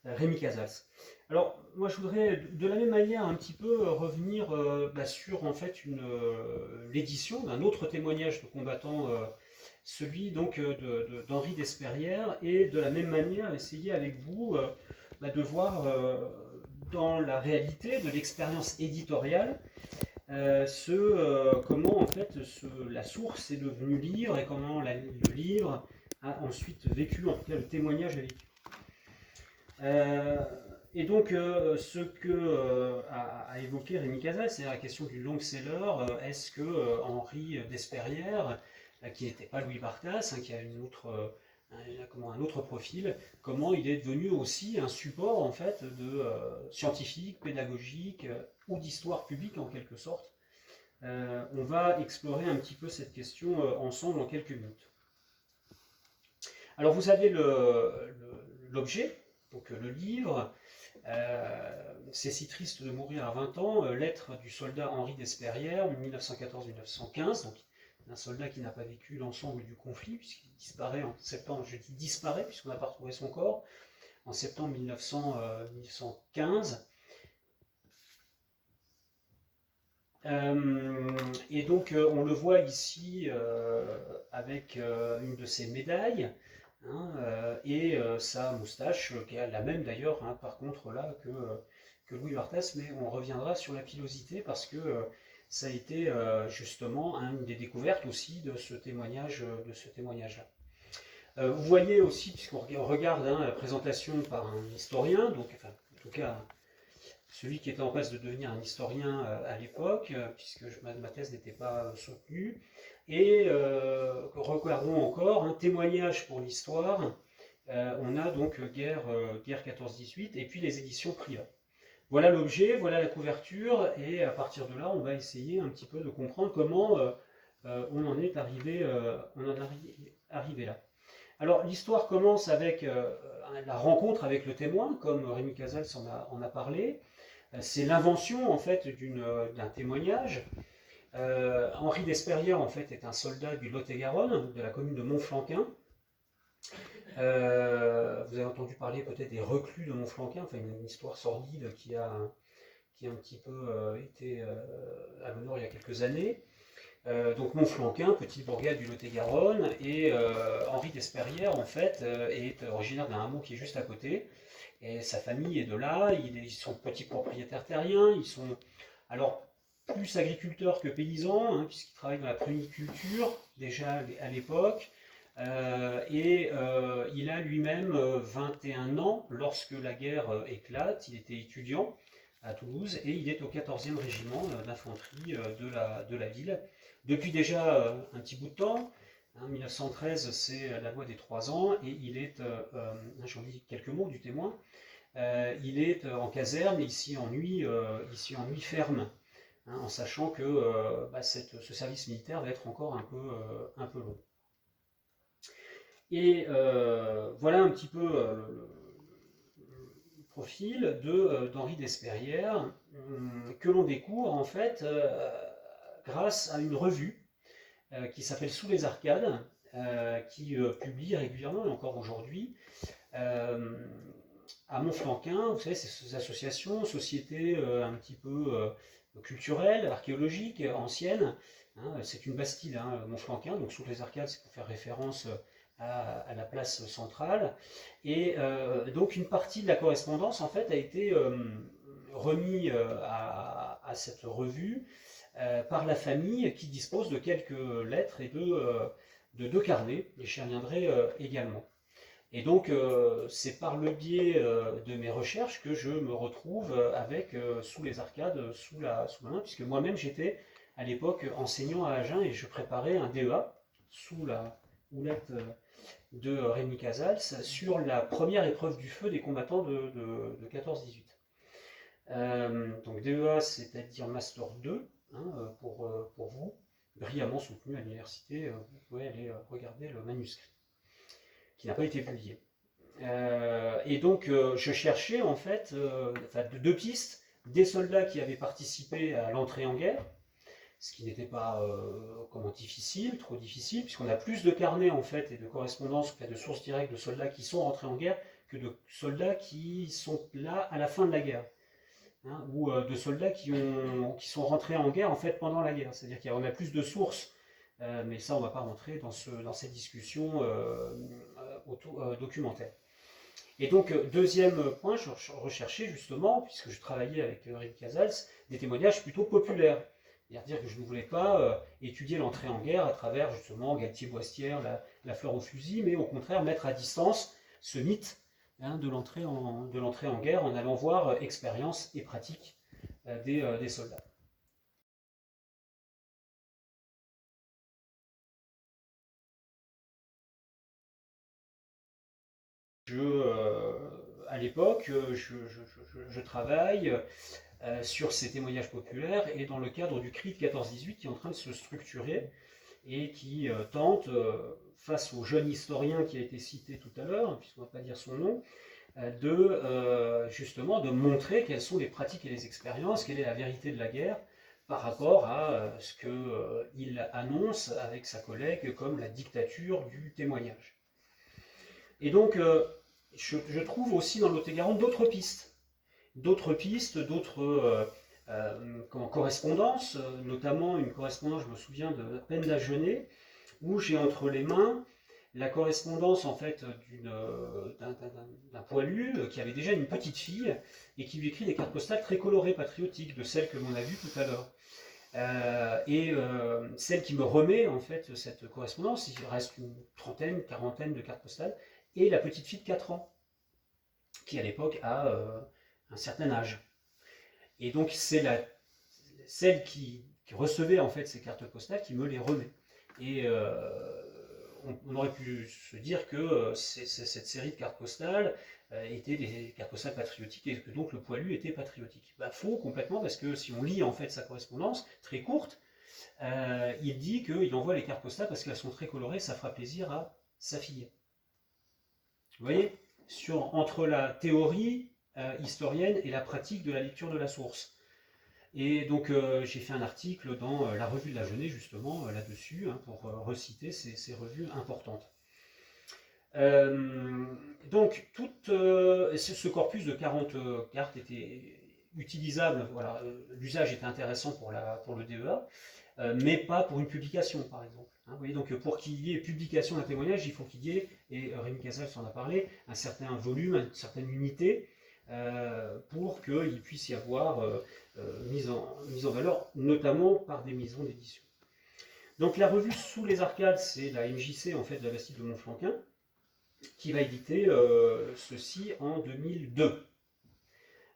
Rémi Casals. Alors, moi, je voudrais de la même manière un petit peu revenir sur en fait l'édition d'un autre témoignage de combattant, celui donc d'Henri Despérières, et de la même manière essayer avec vous de voir dans la réalité de l'expérience éditoriale comment en fait la source est devenue livre et comment le livre a ensuite vécu, en tout cas le témoignage a vécu. Et donc ce que a évoqué Rémi Casals, c'est la question du long-seller. Est-ce que Henri Despérières, qui n'était pas Louis Barthes, qui a un autre profil, comment il est devenu aussi un support en fait de scientifique, pédagogique ou d'histoire publique en quelque sorte. On va explorer un petit peu cette question ensemble en quelques minutes. Alors vous avez le l'objet, donc le livre. C'est si triste de mourir à 20 ans, lettre du soldat Henri Despérières, 1914-1915, donc un soldat qui n'a pas vécu l'ensemble du conflit, puisqu'il disparaît en septembre, je dis disparaît, puisqu'on n'a pas retrouvé son corps, en septembre 1915. Et donc on le voit ici avec une de ses médailles, hein, et sa moustache, qui est la même d'ailleurs, hein, par contre là, que Louis Barthès, mais on reviendra sur la pilosité parce que ça a été justement une des découvertes aussi de ce témoignage-là. Vous voyez aussi, puisqu'on regarde la présentation par un historien, donc enfin, en tout cas celui qui était en passe de devenir un historien à l'époque, puisque ma thèse n'était pas soutenue. Et regardons encore un témoignage pour l'histoire. On a donc guerre 14-18 et puis les éditions Privat. Voilà l'objet, voilà la couverture, et à partir de là, on va essayer un petit peu de comprendre comment on en est arrivé là. Alors l'histoire commence avec la rencontre avec le témoin, comme Rémi Casals en a parlé. C'est l'invention en fait d'un témoignage. Henri Despérières en fait est un soldat du Lot-et-Garonne, de la commune de Montflanquin. Vous avez entendu parler peut-être des reclus de Montflanquin, enfin une histoire sordide qui a un petit peu été à l'honneur il y a quelques années. Donc Montflanquin, petite bourgade du Lot-et-Garonne, et Henri Despérières en fait est originaire d'un hameau qui est juste à côté. Et sa famille est de là, ils sont petits propriétaires terriens, ils sont alors plus agriculteurs que paysans, hein, puisqu'ils travaillent dans la pruniculture déjà à l'époque. Il a lui-même 21 ans lorsque la guerre éclate, il était étudiant à Toulouse et il est au 14e régiment d'infanterie de la ville. Depuis déjà un petit bout de temps, 1913 c'est la loi des 3 ans et il est, j'en dis quelques mots du témoin, il est en caserne, ici en nuit ferme, hein, en sachant que ce service militaire va être encore un peu long. Et voilà un petit peu le profil d'Henri Despérières, que l'on découvre en fait grâce à une revue qui s'appelle Sous les Arcades, qui publie régulièrement, et encore aujourd'hui, à Montflanquin, vous savez, ces associations, sociétés un petit peu culturelles, archéologiques, anciennes. Hein, c'est une bastide, hein, Montflanquin, donc Sous les Arcades, c'est pour faire référence à la place centrale. Et donc une partie de la correspondance, en fait, a été remise à cette revue par la famille qui dispose de quelques lettres et de 2 carnets, et j'y reviendrai également. Et donc, c'est par le biais de mes recherches que je me retrouve avec Sous les Arcades sous la main, puisque moi-même j'étais à l'époque enseignant à Agen et je préparais un DEA sous la houlette de Rémi Casals sur la première épreuve du feu des combattants de 14-18. Donc DEA, c'est-à-dire Master 2, hein, pour vous, brillamment soutenu à l'université, vous pouvez aller regarder le manuscrit qui n'a pas été publié. Et donc je cherchais en fait 2 pistes, des soldats qui avaient participé à l'entrée en guerre, ce qui n'était pas trop difficile, puisqu'on a plus de carnets en fait et de correspondances, de sources directes de soldats qui sont rentrés en guerre que de soldats qui sont là à la fin de la guerre, hein, ou de soldats qui sont rentrés en guerre en fait pendant la guerre. C'est-à-dire qu'on a plus de sources, mais ça on ne va pas rentrer dans ces discussions documentaires. Et donc, deuxième point, je recherchais justement, puisque je travaillais avec Rémi Casals, des témoignages plutôt populaires. C'est-à-dire que je ne voulais pas étudier l'entrée en guerre à travers justement Galtier-Boistière, la fleur au fusil, mais au contraire mettre à distance ce mythe, hein, de l'entrée en guerre en allant voir expérience et pratique des soldats. À l'époque, je travaille sur ces témoignages populaires et dans le cadre du CRI de 14-18 qui est en train de se structurer et qui tente, face au jeune historien qui a été cité tout à l'heure, puisqu'on ne va pas dire son nom, justement de montrer quelles sont les pratiques et les expériences, quelle est la vérité de la guerre par rapport à ce qu'il annonce avec sa collègue comme la dictature du témoignage. Et donc, je trouve aussi dans le Lot-et-Garonne d'autres pistes, d'autres correspondances, notamment une correspondance, je me souviens de la peine d'Agenais, où j'ai entre les mains la correspondance en fait d'un poilu qui avait déjà une petite fille et qui lui écrit des cartes postales très colorées, patriotiques, de celles que l'on a vues tout à l'heure. Celle qui me remet en fait cette correspondance, il reste une trentaine, quarantaine de cartes postales, et la petite fille de 4 ans, qui à l'époque a un certain âge. Et donc c'est celle qui recevait en fait ces cartes postales qui me les remet. Et on aurait pu se dire que cette série de cartes postales étaient des cartes postales patriotiques et que donc le poilu était patriotique. Bah, faux complètement, parce que si on lit en fait sa correspondance, très courte, il dit qu'il envoie les cartes postales parce qu'elles sont très colorées, ça fera plaisir à sa fille. Vous voyez, entre la théorie historienne et la pratique de la lecture de la source. Et donc j'ai fait un article dans la revue de la Jeunesse justement là-dessus, hein, pour reciter ces revues importantes. Donc ce corpus de 40 cartes était utilisable, voilà, l'usage était intéressant pour le DEA, mais pas pour une publication par exemple. Hein, vous voyez, donc pour qu'il y ait publication d'un témoignage, il faut qu'il y ait, et Rémi Casals en a parlé, un certain volume, une certaine unité, pour qu'il puisse y avoir mise en valeur, notamment par des maisons d'édition. Donc la revue Sous les Arcades, c'est la MJC en fait de la Bastide de Montflanquin, qui va éditer ceci en 2002.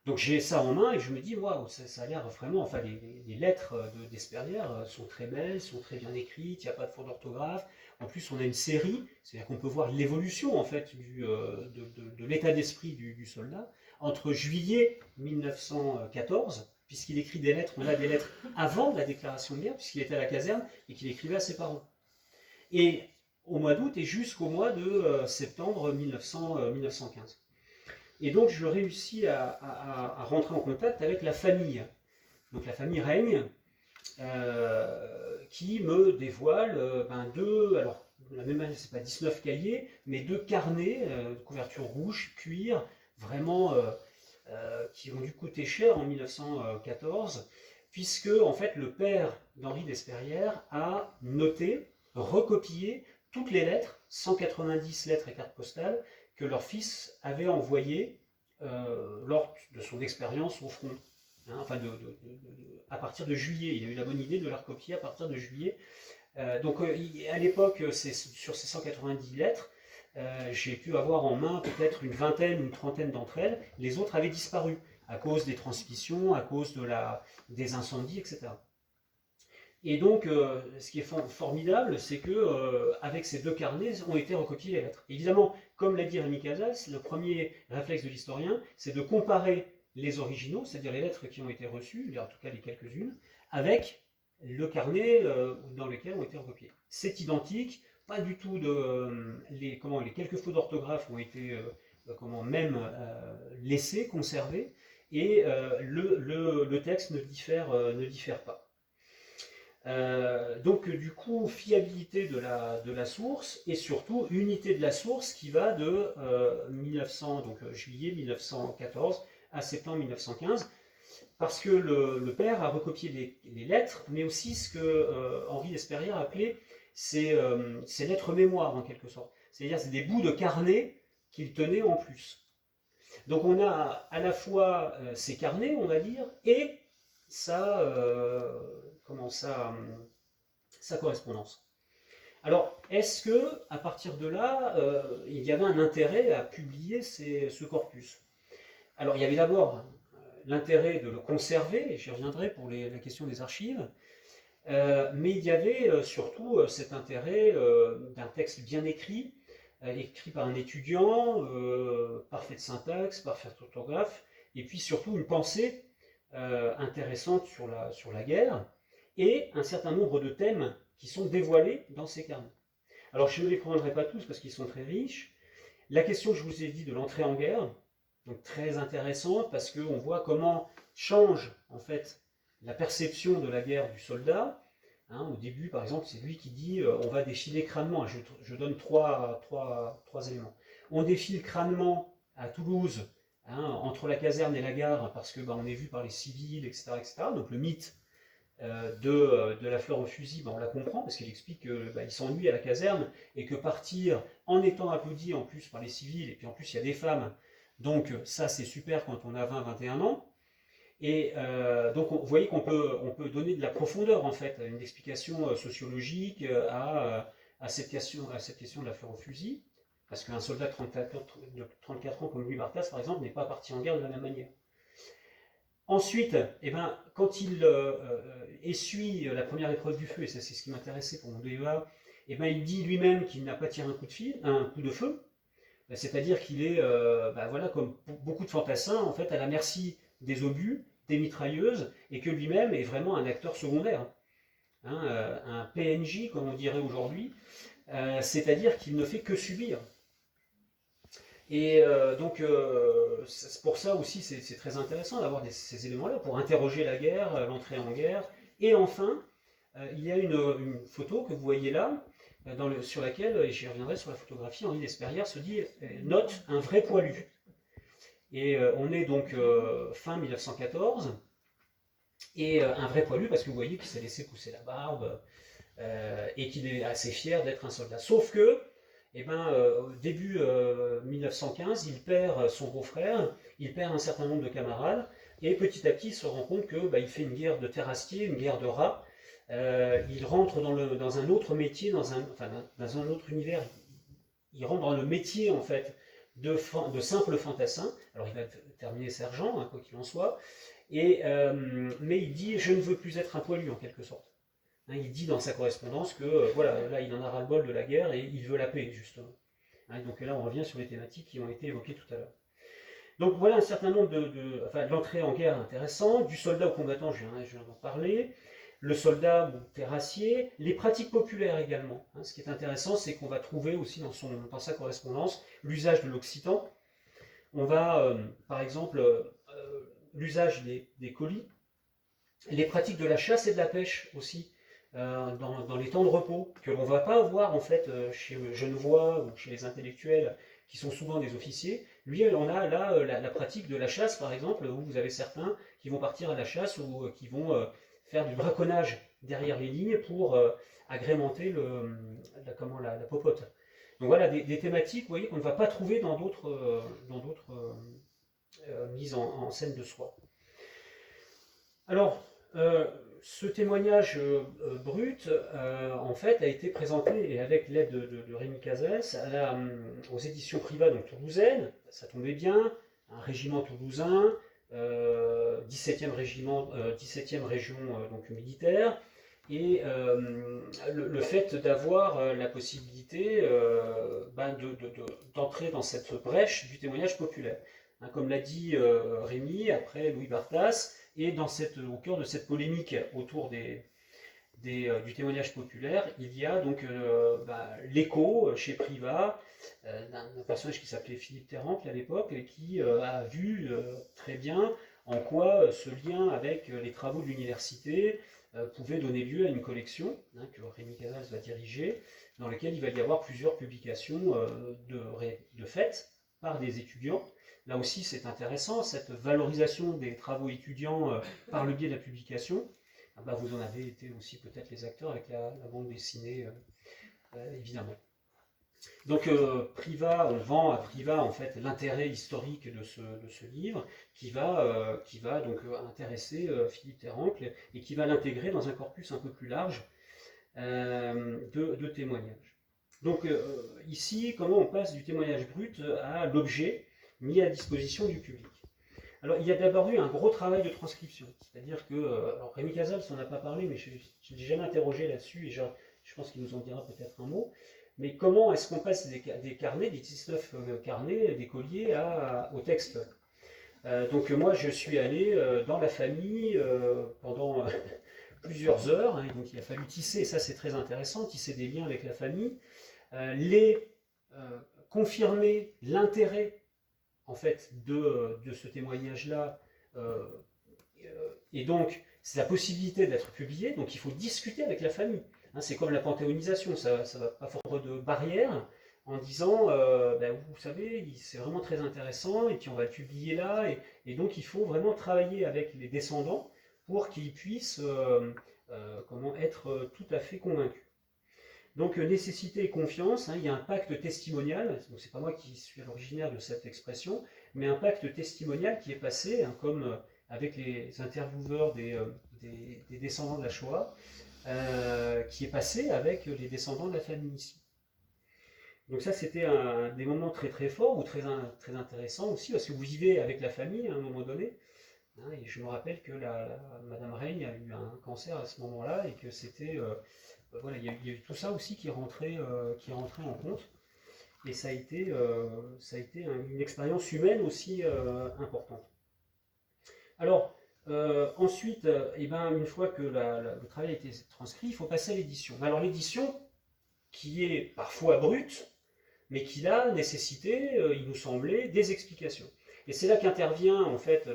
Donc j'ai ça en main et je me dis, waouh, ça a l'air vraiment, enfin les lettres d'Esperlière sont très belles, sont très bien écrites, il n'y a pas de faute d'orthographe. En plus, on a une série, c'est-à-dire qu'on peut voir l'évolution en fait de l'état d'esprit du soldat entre juillet 1914, puisqu'il écrit des lettres, on a des lettres avant la déclaration de guerre, puisqu'il était à la caserne et qu'il écrivait à ses parents. Et au mois d'août et jusqu'au mois de septembre 1915. Et donc je réussis à rentrer en contact avec la famille. Donc la famille Règne, qui me dévoile alors la même année, c'est pas 19 cahiers, mais 2 carnets de couverture rouge, cuir, vraiment qui ont dû coûter cher en 1914, puisque en fait le père d'Henri d'Esperlière a noté, recopié toutes les lettres, 190 lettres et cartes postales, que leur fils avait envoyées lors de son expérience au front. Hein, enfin, à partir de juillet, il a eu la bonne idée de la recopier à partir de juillet. Donc à l'époque, sur ces 190 lettres, j'ai pu avoir en main peut-être une vingtaine, une trentaine d'entre elles. Les autres avaient disparu à cause des transmissions, à cause des incendies, etc. Et donc, ce qui est formidable, c'est que avec ces 2 carnets ont été recopiées les lettres. Évidemment, comme l'a dit Rémi Casals, le premier réflexe de l'historien, c'est de comparer les originaux, c'est-à-dire les lettres qui ont été reçues, en tout cas les quelques-unes, avec le carnet dans lequel ont été recopiées. C'est identique, pas du tout les quelques fautes d'orthographe ont été même laissées, conservées, et le texte ne diffère pas. Donc du coup, fiabilité de la source et surtout unité de la source qui va de juillet 1914 à septembre 1915, parce que le père a recopié les lettres, mais aussi ce que Henri d'Esperlière appelait ses lettres mémoires en quelque sorte. C'est-à-dire c'est des bouts de carnet qu'il tenait en plus. Donc on a à la fois ces carnets, on va dire, et sa correspondance. Alors, est-ce que, à partir de là, il y avait un intérêt à publier ce corpus? Alors, il y avait d'abord l'intérêt de le conserver, et j'y reviendrai pour la question des archives, mais il y avait surtout cet intérêt d'un texte bien écrit, écrit par un étudiant, parfait de syntaxe, parfait d'orthographe, et puis surtout une pensée intéressante sur la guerre, et un certain nombre de thèmes qui sont dévoilés dans ces carnets. Alors je ne les prendrai pas tous parce qu'ils sont très riches. La question que je vous ai dit de l'entrée en guerre, donc très intéressante parce qu'on voit comment change en fait la perception de la guerre du soldat. Hein, au début, par exemple, c'est lui qui dit on va défiler crânement. Je donne trois éléments. On défile crânement à Toulouse, hein, entre la caserne et la gare, parce que on est vu par les civils, etc., etc. Donc le mythe de la fleur au fusil, on la comprend, parce qu'il explique qu'il s'ennuie à la caserne, et que partir en étant applaudi en plus par les civils, et puis en plus il y a des femmes, donc ça c'est super quand on a 20-21 ans. Et donc vous voyez qu'on peut donner de la profondeur en fait, une explication sociologique à cette question de la fleur au fusil, parce qu'un soldat de 34 ans comme Louis Barthas par exemple n'est pas parti en guerre de la même manière. Ensuite, quand il essuie la première épreuve du feu, et ça c'est ce qui m'intéressait pour mon DEA, il dit lui-même qu'il n'a pas tiré un coup de feu, c'est-à-dire qu'il est, voilà, comme beaucoup de fantassins, en fait, à la merci des obus, des mitrailleuses, et que lui-même est vraiment un acteur secondaire, hein, un PNJ, comme on dirait aujourd'hui, c'est-à-dire qu'il ne fait que subir. Et donc, pour ça aussi, c'est très intéressant d'avoir ces éléments-là, pour interroger la guerre, l'entrée en guerre. Et enfin, il y a une photo que vous voyez là, sur laquelle, et j'y reviendrai sur la photographie, Henri Despérières se dit « Note un vrai poilu ». Et on est donc fin 1914, et un vrai poilu, parce que vous voyez qu'il s'est laissé pousser la barbe, et qu'il est assez fier d'être un soldat. Sauf que, début 1915, il perd son beau-frère, il perd un certain nombre de camarades, et petit à petit il se rend compte qu'il fait une guerre de terrassiers, une guerre de rats. Il rentre dans un autre métier, dans un autre univers. Il rentre dans le métier en fait de simple fantassin. Alors il va terminer sergent, hein, quoi qu'il en soit, mais il dit je ne veux plus être un poilu en quelque sorte. Hein, il dit dans sa correspondance que voilà, là il en a ras-le-bol de la guerre et il veut la paix justement. Hein, donc là on revient sur les thématiques qui ont été évoquées tout à l'heure. Donc voilà un certain nombre de l'entrée en guerre intéressante, du soldat au combattant, je viens d'en parler, le soldat ou terrassier, les pratiques populaires également. Hein, ce qui est intéressant, c'est qu'on va trouver aussi dans sa correspondance l'usage de l'occitan. On va, par exemple, l'usage des colis, les pratiques de la chasse et de la pêche aussi, dans les temps de repos, que l'on ne va pas avoir en fait chez Genevois ou chez les intellectuels qui sont souvent des officiers. Lui, on a là la pratique de la chasse, par exemple, où vous avez certains qui vont partir à la chasse ou qui vont faire du braconnage derrière les lignes pour agrémenter la popote. Donc voilà, des thématiques, vous voyez, qu'on ne va pas trouver dans d'autres mises en scène de soi. Alors, ce témoignage brut, en fait, a été présenté, et avec l'aide de Rémi Casals, aux éditions Privat, donc toulousaines. Ça tombait bien, un régiment toulousain, 17e région donc militaire, et le fait d'avoir la possibilité d'entrer dans cette brèche du témoignage populaire. Hein, comme l'a dit Rémi, après Louis Barthas, et au cœur de cette polémique autour du témoignage populaire, il y a donc l'écho chez Privat d'un personnage qui s'appelait Philippe Terrancle à l'époque, et qui a vu très bien en quoi ce lien avec les travaux de l'université pouvait donner lieu à une collection que Rémi Casals va diriger, dans laquelle il va y avoir plusieurs publications de fait par des étudiants. Là aussi, c'est intéressant, cette valorisation des travaux étudiants par le biais de la publication. Vous en avez été aussi peut-être les acteurs avec la bande dessinée, évidemment. Donc, Privat, on vend à Privat en fait l'intérêt historique de ce livre qui va donc intéresser Philippe Terrancle et qui va l'intégrer dans un corpus un peu plus large de témoignages. Donc, ici, comment on passe du témoignage brut à l'objet mis à disposition du public. Alors, il y a d'abord eu un gros travail de transcription, c'est-à-dire que, alors Rémi Casals n'en a pas parlé, mais je ne l'ai jamais interrogé là-dessus, et je pense qu'il nous en dira peut-être un mot, mais comment est-ce qu'on passe des carnets, des 19 carnets, des colliers, au texte. Donc moi, je suis allé dans la famille pendant plusieurs heures, hein, donc il a fallu tisser, et ça c'est très intéressant, tisser des liens avec la famille, confirmer l'intérêt en fait de ce témoignage-là, et donc c'est la possibilité d'être publié, donc il faut discuter avec la famille. Hein, c'est comme la panthéonisation, ça ne va pas faire de barrière en disant, vous savez, c'est vraiment très intéressant, et puis on va le publier là, et donc il faut vraiment travailler avec les descendants pour qu'ils puissent être tout à fait convaincus. Donc nécessité et confiance, hein, il y a un pacte testimonial, donc c'est pas moi qui suis à l'originaire de cette expression, mais un pacte testimonial qui est passé, hein, comme avec les intervieweurs des descendants de la Shoah, qui est passé avec les descendants de la famille ici. Donc ça c'était des moments très très forts ou très intéressants aussi, parce que vous vivez avec la famille à un moment donné. Hein, et je me rappelle que Madame Reigne a eu un cancer à ce moment-là, et que c'était... voilà, il y a eu tout ça aussi qui est rentré en compte. Et ça a été une expérience humaine aussi importante. Alors, ensuite, une fois que le travail a été transcrit, il faut passer à l'édition. Alors l'édition, qui est parfois brute, mais qui là nécessitait, il nous semblait, des explications. Et c'est là qu'intervient en fait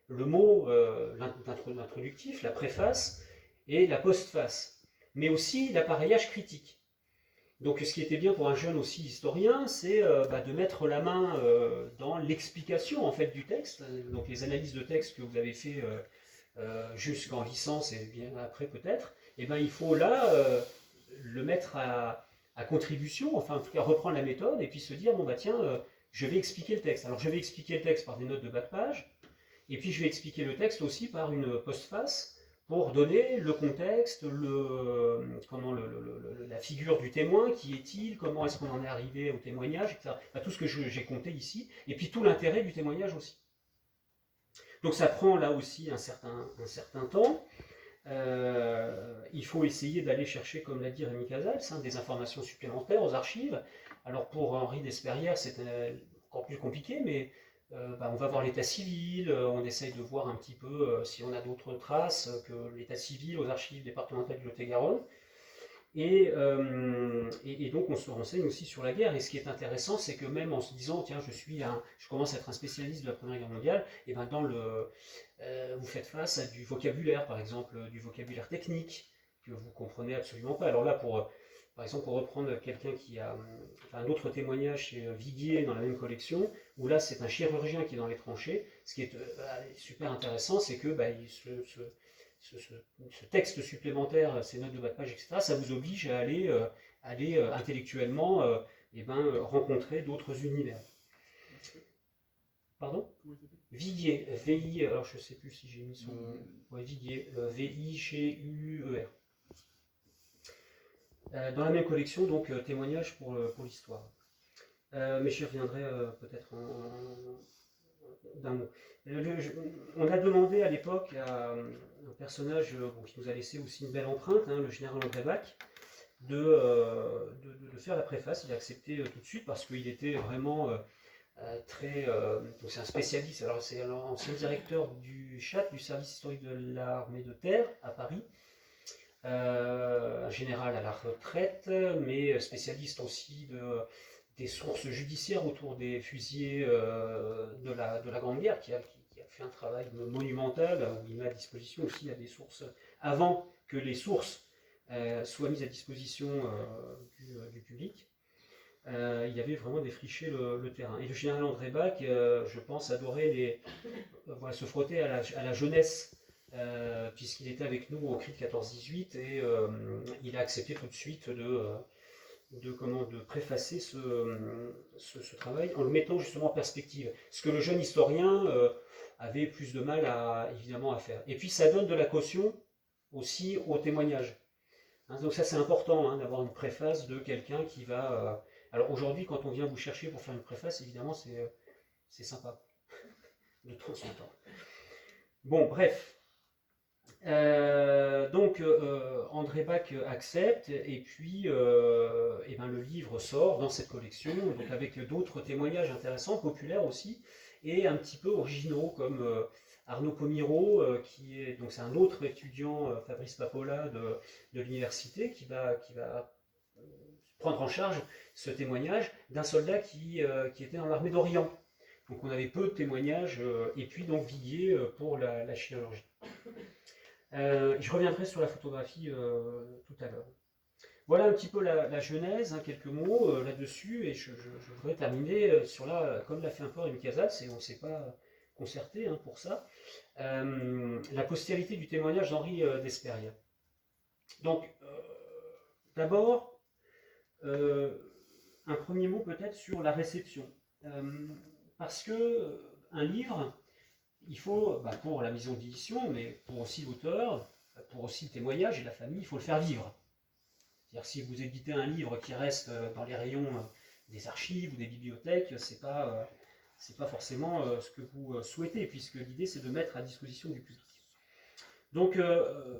le mot, l'introductif, la préface et la postface, mais aussi l'appareillage critique. Donc ce qui était bien pour un jeune aussi historien, c'est de mettre la main dans l'explication en fait du texte, donc les analyses de texte que vous avez fait jusqu'en licence et bien après peut-être, et il faut là le mettre à contribution, enfin en tout cas reprendre la méthode et puis se dire je vais expliquer le texte. Alors je vais expliquer le texte par des notes de bas de page, et puis je vais expliquer le texte aussi par une postface pour donner le contexte, la figure du témoin, qui est-il, comment est-ce qu'on en est arrivé au témoignage, etc. Tout ce que j'ai compté ici, et puis tout l'intérêt du témoignage aussi. Donc ça prend là aussi un certain temps. Il faut essayer d'aller chercher, comme l'a dit Rémi Casals, des informations supplémentaires aux archives. Alors pour Henri Despérières, c'est encore plus compliqué, mais on va voir l'état civil, on essaye de voir un petit peu si on a d'autres traces que l'état civil aux archives départementales du Lot-et-Garonne. Et donc on se renseigne aussi sur la guerre. Et ce qui est intéressant, c'est que même en se disant, tiens, je commence à être un spécialiste de la Première Guerre mondiale, et vous faites face à du vocabulaire, par exemple, du vocabulaire technique, que vous comprenez absolument pas. Alors là, par exemple, pour reprendre quelqu'un qui a un autre témoignage chez Viguier dans la même collection, où là c'est un chirurgien qui est dans les tranchées. Ce qui est super intéressant, c'est que ce texte supplémentaire, ces notes de bas de page, etc., ça vous oblige à aller intellectuellement rencontrer d'autres univers. Pardon ? Viguier, V-I, alors je ne sais plus si j'ai mis son... Ouais, Viguier, V-I-G-U-E-R. Dans la même collection, donc témoignage pour l'histoire. Mais j'y reviendrai peut-être d'un mot. On a demandé à l'époque à un personnage qui nous a laissé aussi une belle empreinte, le général André Bach, de faire la préface. Il a accepté tout de suite parce qu'il était vraiment donc c'est un spécialiste. Alors c'est l'ancien directeur du CHAT, du service historique de l'armée de terre à Paris. Un général à la retraite, mais spécialiste aussi des sources judiciaires autour des fusillés de la Grande Guerre, qui a fait un travail monumental, où il met à disposition aussi des sources, avant que les sources soient mises à disposition du public. Il avait vraiment défriché le terrain. Et le général André Bach, je pense, adorait se frotter à la jeunesse, puisqu'il était avec nous au CRI de 14-18, et il a accepté tout de suite de préfacer ce travail en le mettant justement en perspective. Ce que le jeune historien avait plus de mal évidemment à faire. Et puis ça donne de la caution aussi au témoignage. Donc ça c'est important, d'avoir une préface de quelqu'un qui va... alors aujourd'hui, quand on vient vous chercher pour faire une préface, évidemment c'est sympa de temps en temps. Bon, bref. Donc André Bach accepte, et puis le livre sort dans cette collection, donc avec d'autres témoignages intéressants, populaires aussi, et un petit peu originaux, comme Arnaud Pomiro, donc c'est un autre étudiant, Fabrice Papola de l'université, qui va prendre en charge ce témoignage d'un soldat qui était dans l'armée d'Orient. Donc on avait peu de témoignages, et puis donc Viguier pour la chirurgie. Je reviendrai sur la photographie tout à l'heure. Voilà un petit peu la genèse, quelques mots là-dessus, et je voudrais terminer sur comme l'a fait un peu Rémi Casals, et on ne s'est pas concerté pour ça, la postérité du témoignage d'Henri d'Esperrières. Donc, d'abord, un premier mot peut-être sur la réception. Parce que un livre, il faut, pour la maison d'édition, mais pour aussi l'auteur, pour aussi le témoignage et la famille, il faut le faire vivre. C'est-à-dire si vous éditez un livre qui reste dans les rayons des archives ou des bibliothèques, c'est pas forcément ce que vous souhaitez, puisque l'idée c'est de mettre à disposition du public. Donc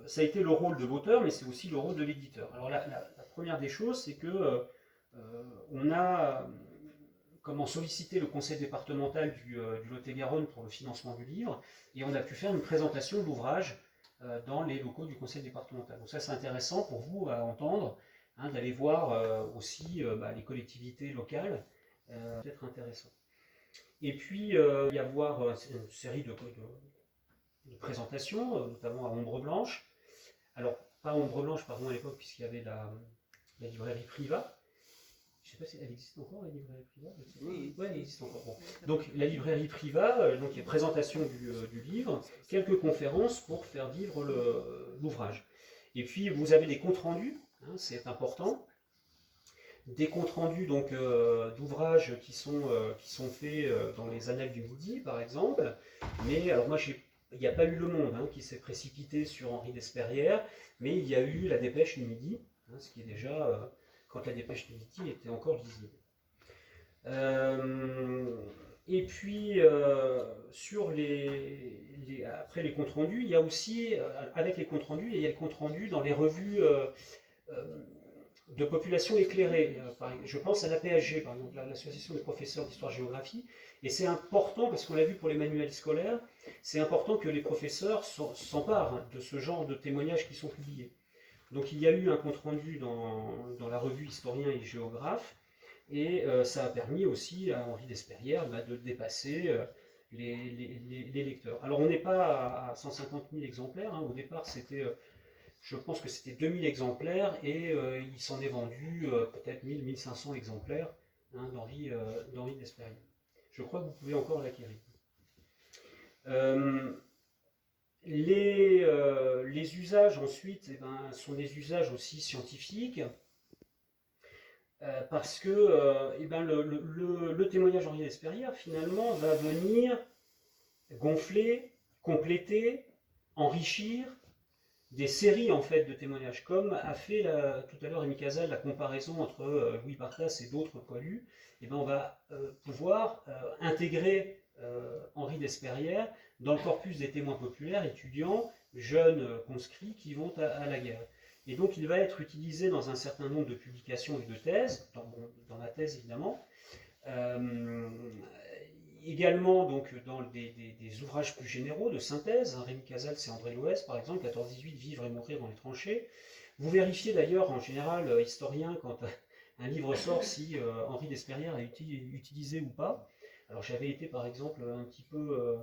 ça a été le rôle de l'auteur, mais c'est aussi le rôle de l'éditeur. Alors la première des choses, c'est que on a sollicité le conseil départemental du Lot-et-Garonne pour le financement du livre, et on a pu faire une présentation de l'ouvrage dans les locaux du conseil départemental. Donc ça c'est intéressant pour vous à entendre, d'aller voir aussi les collectivités locales, peut-être intéressant. Et puis il y avoir une série de présentations, notamment à Ombre Blanche. Alors pas Ombre Blanche pardon à l'époque puisqu'il y avait la librairie Priva. Je ne sais pas si elle existe encore, la librairie Priva. Oui, elle existe encore. Bon. Donc la librairie Priva, donc il y a présentation du livre, quelques conférences pour faire vivre l'ouvrage. Et puis vous avez des comptes rendus, c'est important. Des comptes rendus donc d'ouvrages qui sont faits dans les Annales du Midi, par exemple. Mais alors moi il n'y a pas eu Le Monde qui s'est précipité sur Henri d'Esperrières, mais il y a eu la Dépêche du Midi, ce qui est déjà quand la Dépêche du Midi était encore lisible. Et puis sur après les comptes rendus, il y a aussi avec les comptes rendus, il y a le compte rendu dans les revues de population éclairée. Je pense à la PHG, par exemple, l'Association des professeurs d'histoire-géographie, et c'est important, parce qu'on l'a vu pour les manuels scolaires, c'est important que les professeurs s'emparent de ce genre de témoignages qui sont publiés. Donc il y a eu un compte-rendu dans la revue Historien et Géographe, et ça a permis aussi à Henri d'Esperrières de dépasser les lecteurs. Alors on n'est pas à 150 000 exemplaires, au départ c'était... je pense que c'était 2000 exemplaires et il s'en est vendu peut-être 1000-1500 exemplaires d'Henri d'Esperrières. Je crois que vous pouvez encore l'acquérir. Les usages ensuite sont des usages aussi scientifiques parce que le témoignage d'Henri d'Esperrières finalement va venir gonfler, compléter, enrichir des séries en fait de témoignages, comme a fait tout à l'heure Rémi Casals la comparaison entre Louis Barthas et d'autres poilus. On va pouvoir intégrer Henri d'Esperrières dans le corpus des témoins populaires, étudiants, jeunes conscrits qui vont à la guerre. Et donc il va être utilisé dans un certain nombre de publications et de thèses, dans la thèse évidemment, également donc dans des ouvrages plus généraux de synthèse. Rémi Casals et André Loès par exemple, 14-18, Vivre et mourir dans les tranchées. Vous vérifiez d'ailleurs en général, historien, quand un livre sort, si Henri d'Esperrières a été utilisé ou pas. Alors j'avais été par exemple un petit peu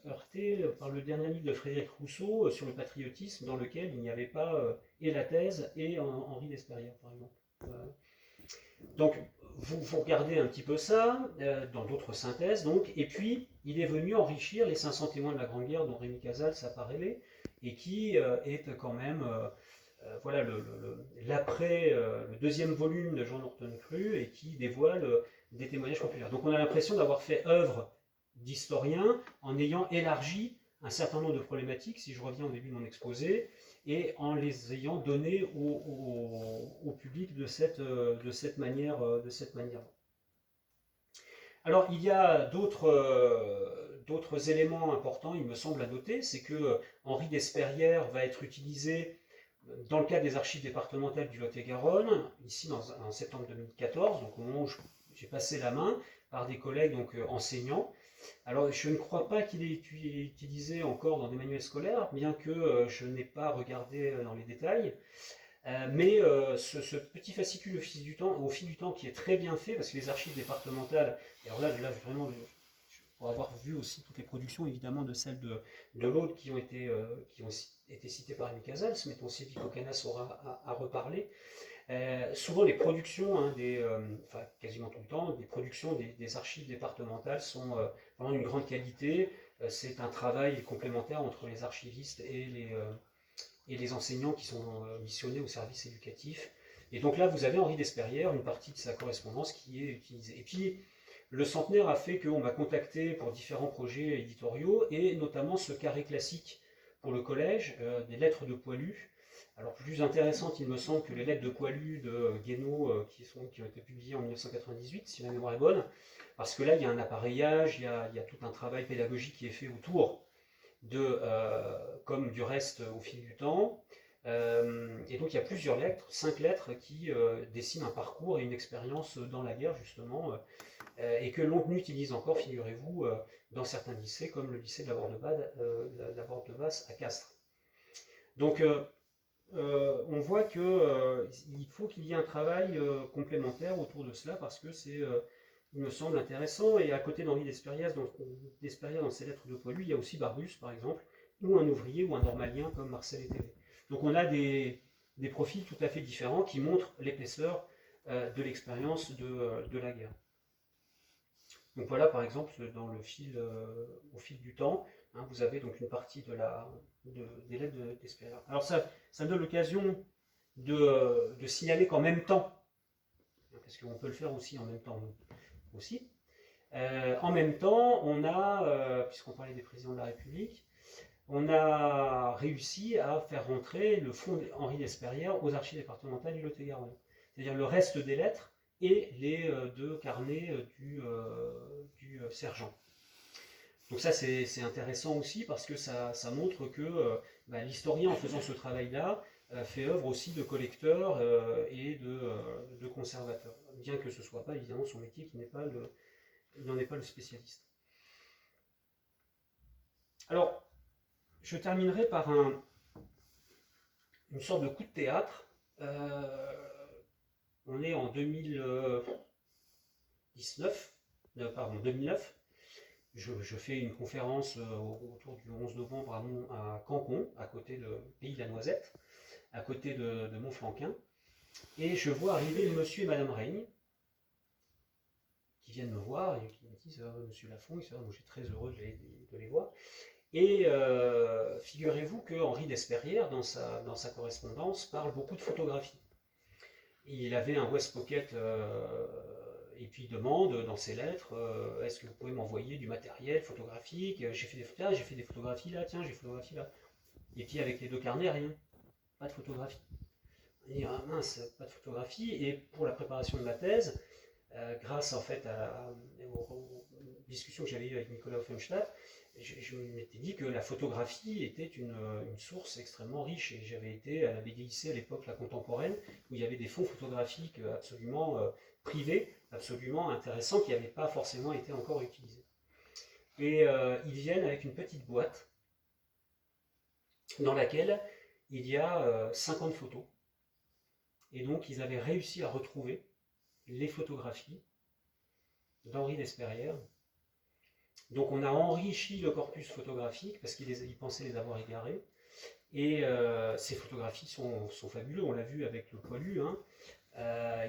heurté par le dernier livre de Frédéric Rousseau sur le patriotisme, dans lequel il n'y avait pas et la thèse et Henri d'Esperrières par exemple. Donc vous regardez un petit peu ça, dans d'autres synthèses donc, et puis il est venu enrichir les 500 témoins de la Grande Guerre dont Rémi Casals a parlé, et qui est quand même voilà l'après, le deuxième volume de Jean Norton Cru, et qui dévoile des témoignages populaires. Donc on a l'impression d'avoir fait œuvre d'historien en ayant élargi un certain nombre de problématiques, si je reviens au début de mon exposé, et en les ayant données au public de cette manière. Alors il y a d'autres éléments importants, il me semble, à noter, c'est que Henri d'Esperrières va être utilisé dans le cadre des archives départementales du Lot-et-Garonne, ici en septembre 2014, donc au moment où j'ai passé la main, par des collègues donc, enseignants. Alors je ne crois pas qu'il ait été utilisé encore dans des manuels scolaires, bien que je n'ai pas regardé dans les détails. Ce petit fascicule au fil du temps qui est très bien fait, parce que les archives départementales, et alors là vraiment, pour avoir vu aussi toutes les productions évidemment de celles de l'autre qui ont été citées par Rémi Casals, mais dont Sylvie Cocanas aura à reparler. Souvent les productions, enfin quasiment tout le temps, les productions des archives départementales sont vraiment d'une grande qualité. C'est un travail complémentaire entre les archivistes et les enseignants qui sont missionnés au service éducatif. Et donc là, vous avez Henri Desperrières, une partie de sa correspondance qui est utilisée. Et puis, le centenaire a fait qu'on m'a contacté pour différents projets éditoriaux, et notamment ce carré classique pour le collège, des lettres de Poilu. Alors, plus intéressante, il me semble, que les lettres de Poilu de Guénaud, qui ont été publiées en 1998, si ma mémoire est bonne, parce que là, il y a un appareillage, il y a tout un travail pédagogique qui est fait autour comme du reste au fil du temps. Et donc il y a plusieurs lettres, 5 lettres qui dessinent un parcours et une expérience dans la guerre justement, et que l'on utilise encore, figurez-vous, dans certains lycées, comme le lycée de la Borde-de-Basse à Castres. Donc on voit qu'il faut qu'il y ait un travail complémentaire autour de cela, parce que c'est, il me semble, intéressant. Et à côté d'Henri Desperrières, dans ses lettres de Poilu, il y a aussi Barbus, par exemple, ou un ouvrier ou un normalien comme Marcel Étévé. Donc on a des profils tout à fait différents qui montrent l'épaisseur de l'expérience de la guerre. Donc voilà, par exemple, au fil du temps, hein, vous avez donc une partie des lettres Desperrières. Alors ça me donne l'occasion de signaler qu'en même temps, parce qu'on peut le faire aussi en même temps aussi, en même temps, on a, puisqu'on parlait des présidents de la République, on a réussi à faire rentrer le fonds Henri Desperrières aux archives départementales du Lot-et-Garonne. C'est-à-dire le reste des lettres et les 2 carnets du sergent. Donc ça, c'est intéressant aussi, parce que ça montre que l'historien, en faisant ce travail-là, fait œuvre aussi de collecteur et de conservateur, bien que ce ne soit pas évidemment son métier, il n'en est pas le spécialiste. Alors, je terminerai par une sorte de coup de théâtre. On est en 2009. Je fais une conférence autour du 11 novembre à Cancon, à côté de Pays de la Noisette, à côté de Montflanquin, et je vois arriver monsieur et madame Reigne, qui viennent me voir et qui me disent Monsieur Lafont, moi je suis très heureux de les voir. Et figurez-vous que Henri Desperrières, dans sa correspondance, parle beaucoup de photographie. Il avait un West Pocket, et puis il demande dans ses lettres est-ce que vous pouvez m'envoyer du matériel photographique, j'ai fait des photographies là, tiens, j'ai photographié là. Et puis avec les 2 carnets, rien, pas de photographie. On dit ah mince, pas de photographie. Et pour la préparation de ma thèse, grâce en fait aux discussions que j'avais eues avec Nicolas Offenstadt, je m'étais dit que la photographie était une source extrêmement riche, et j'avais été à la BDIC à l'époque, la contemporaine, où il y avait des fonds photographiques absolument privés, absolument intéressants, qui n'avaient pas forcément été encore utilisés. Et ils viennent avec une petite boîte dans laquelle il y a 50 photos. Et donc ils avaient réussi à retrouver les photographies d'Henri Desperrières. Donc on a enrichi le corpus photographique, parce qu'ils pensaient les avoir égarés. Et ces photographies sont fabuleuses, on l'a vu avec le Poilu. Hein.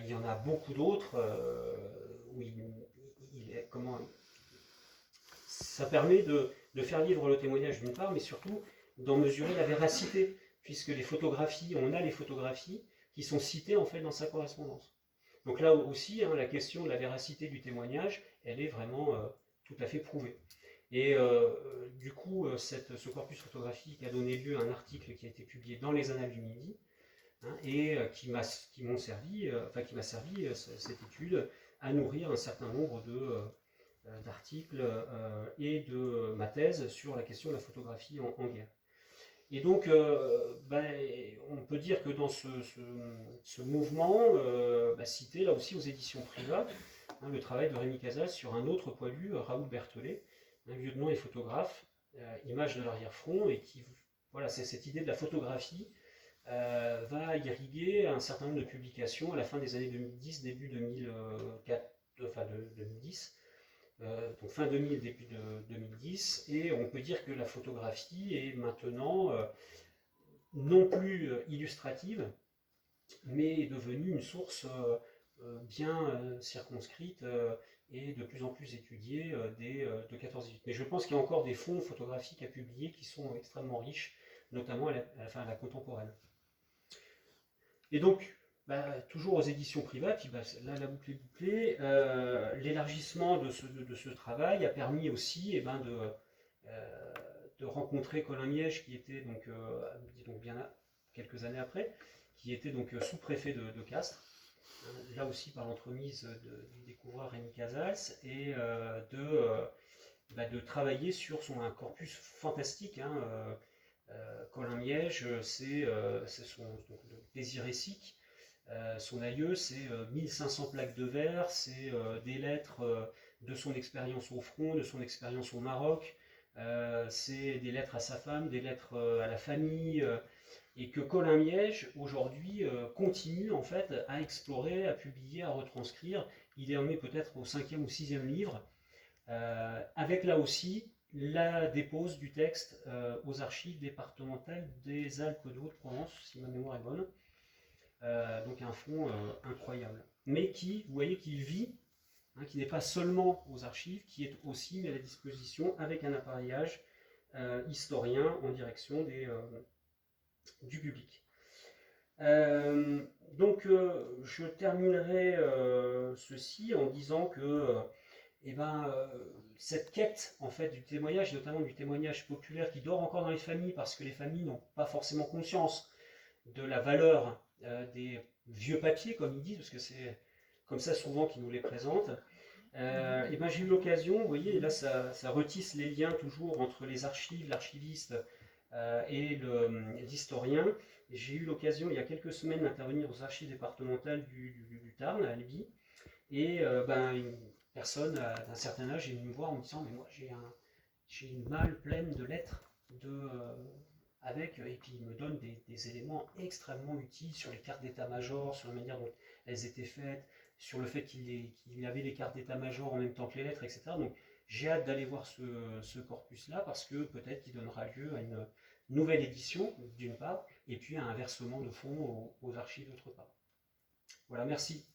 Il y en a beaucoup d'autres où ça permet de faire vivre le témoignage d'une part, mais surtout d'en mesurer la véracité, puisque on a les photographies qui sont citées en fait dans sa correspondance. Donc là aussi, hein, la question de la véracité du témoignage, elle est vraiment tout à fait prouvée. Et du coup, ce corpus photographique a donné lieu à un article qui a été publié dans les Annales du Midi, hein, et qui m'a servi cette étude à nourrir un certain nombre d'articles et de ma thèse sur la question de la photographie en guerre. Et donc, on peut dire que dans ce mouvement, cité là aussi aux éditions Privat, hein, le travail de Rémi Casals sur un autre Poilu, Raoul Berthollet, un lieutenant et photographe, image de l'arrière-front, et qui, voilà, c'est cette idée de la photographie va irriguer un certain nombre de publications à la fin des années 2010, début 2004, enfin 2010, donc fin 2000, début de 2010, et on peut dire que la photographie est maintenant non plus illustrative, mais est devenue une source bien circonscrite et de plus en plus étudiée de 14-18. Mais je pense qu'il y a encore des fonds photographiques à publier qui sont extrêmement riches, notamment à la contemporaine. Et donc, toujours aux éditions Privat, puis là la boucle est bouclée, l'élargissement de ce travail a permis aussi de rencontrer Colin Miège, qui était donc bien quelques années après, qui était donc sous-préfet de Castres, là aussi par l'entremise du découvreur Rémi Casals, et de travailler sur un corpus fantastique. Colin Miège, c'est le Désiré Sic. Son aïeux, c'est 1500 plaques de verre, c'est des lettres de son expérience au front, de son expérience au Maroc, c'est des lettres à sa femme, des lettres à la famille, et que Colin Miège, aujourd'hui, continue en fait à explorer, à publier, à retranscrire. Il en est peut-être au 5e ou 6e livre, avec là aussi la dépose du texte aux archives départementales des Alpes de Haute-Provence, si ma mémoire est bonne. Donc un fonds incroyable, mais qui, vous voyez, qui vit, qui n'est pas seulement aux archives, qui est aussi mis à la disposition avec un appareillage historien en direction du public. Donc je terminerai ceci en disant que cette quête en fait du témoignage, notamment du témoignage populaire qui dort encore dans les familles, parce que les familles n'ont pas forcément conscience de la valeur des vieux papiers, comme ils disent, parce que c'est comme ça souvent qu'ils nous les présentent. J'ai eu l'occasion, vous voyez, là ça retisse les liens toujours entre les archives, l'archiviste et l'historien. J'ai eu l'occasion il y a quelques semaines d'intervenir aux archives départementales du Tarn, à Albi, et une personne d'un certain âge est venue me voir en me disant mais moi j'ai une malle pleine de lettres et puis il me donne des éléments extrêmement utiles sur les cartes d'état-major, sur la manière dont elles étaient faites, sur le fait qu'il avait les cartes d'état-major en même temps que les lettres, etc. Donc j'ai hâte d'aller voir ce corpus-là, parce que peut-être qu'il donnera lieu à une nouvelle édition, d'une part, et puis à un versement de fonds aux archives, d'autre part. Voilà, merci.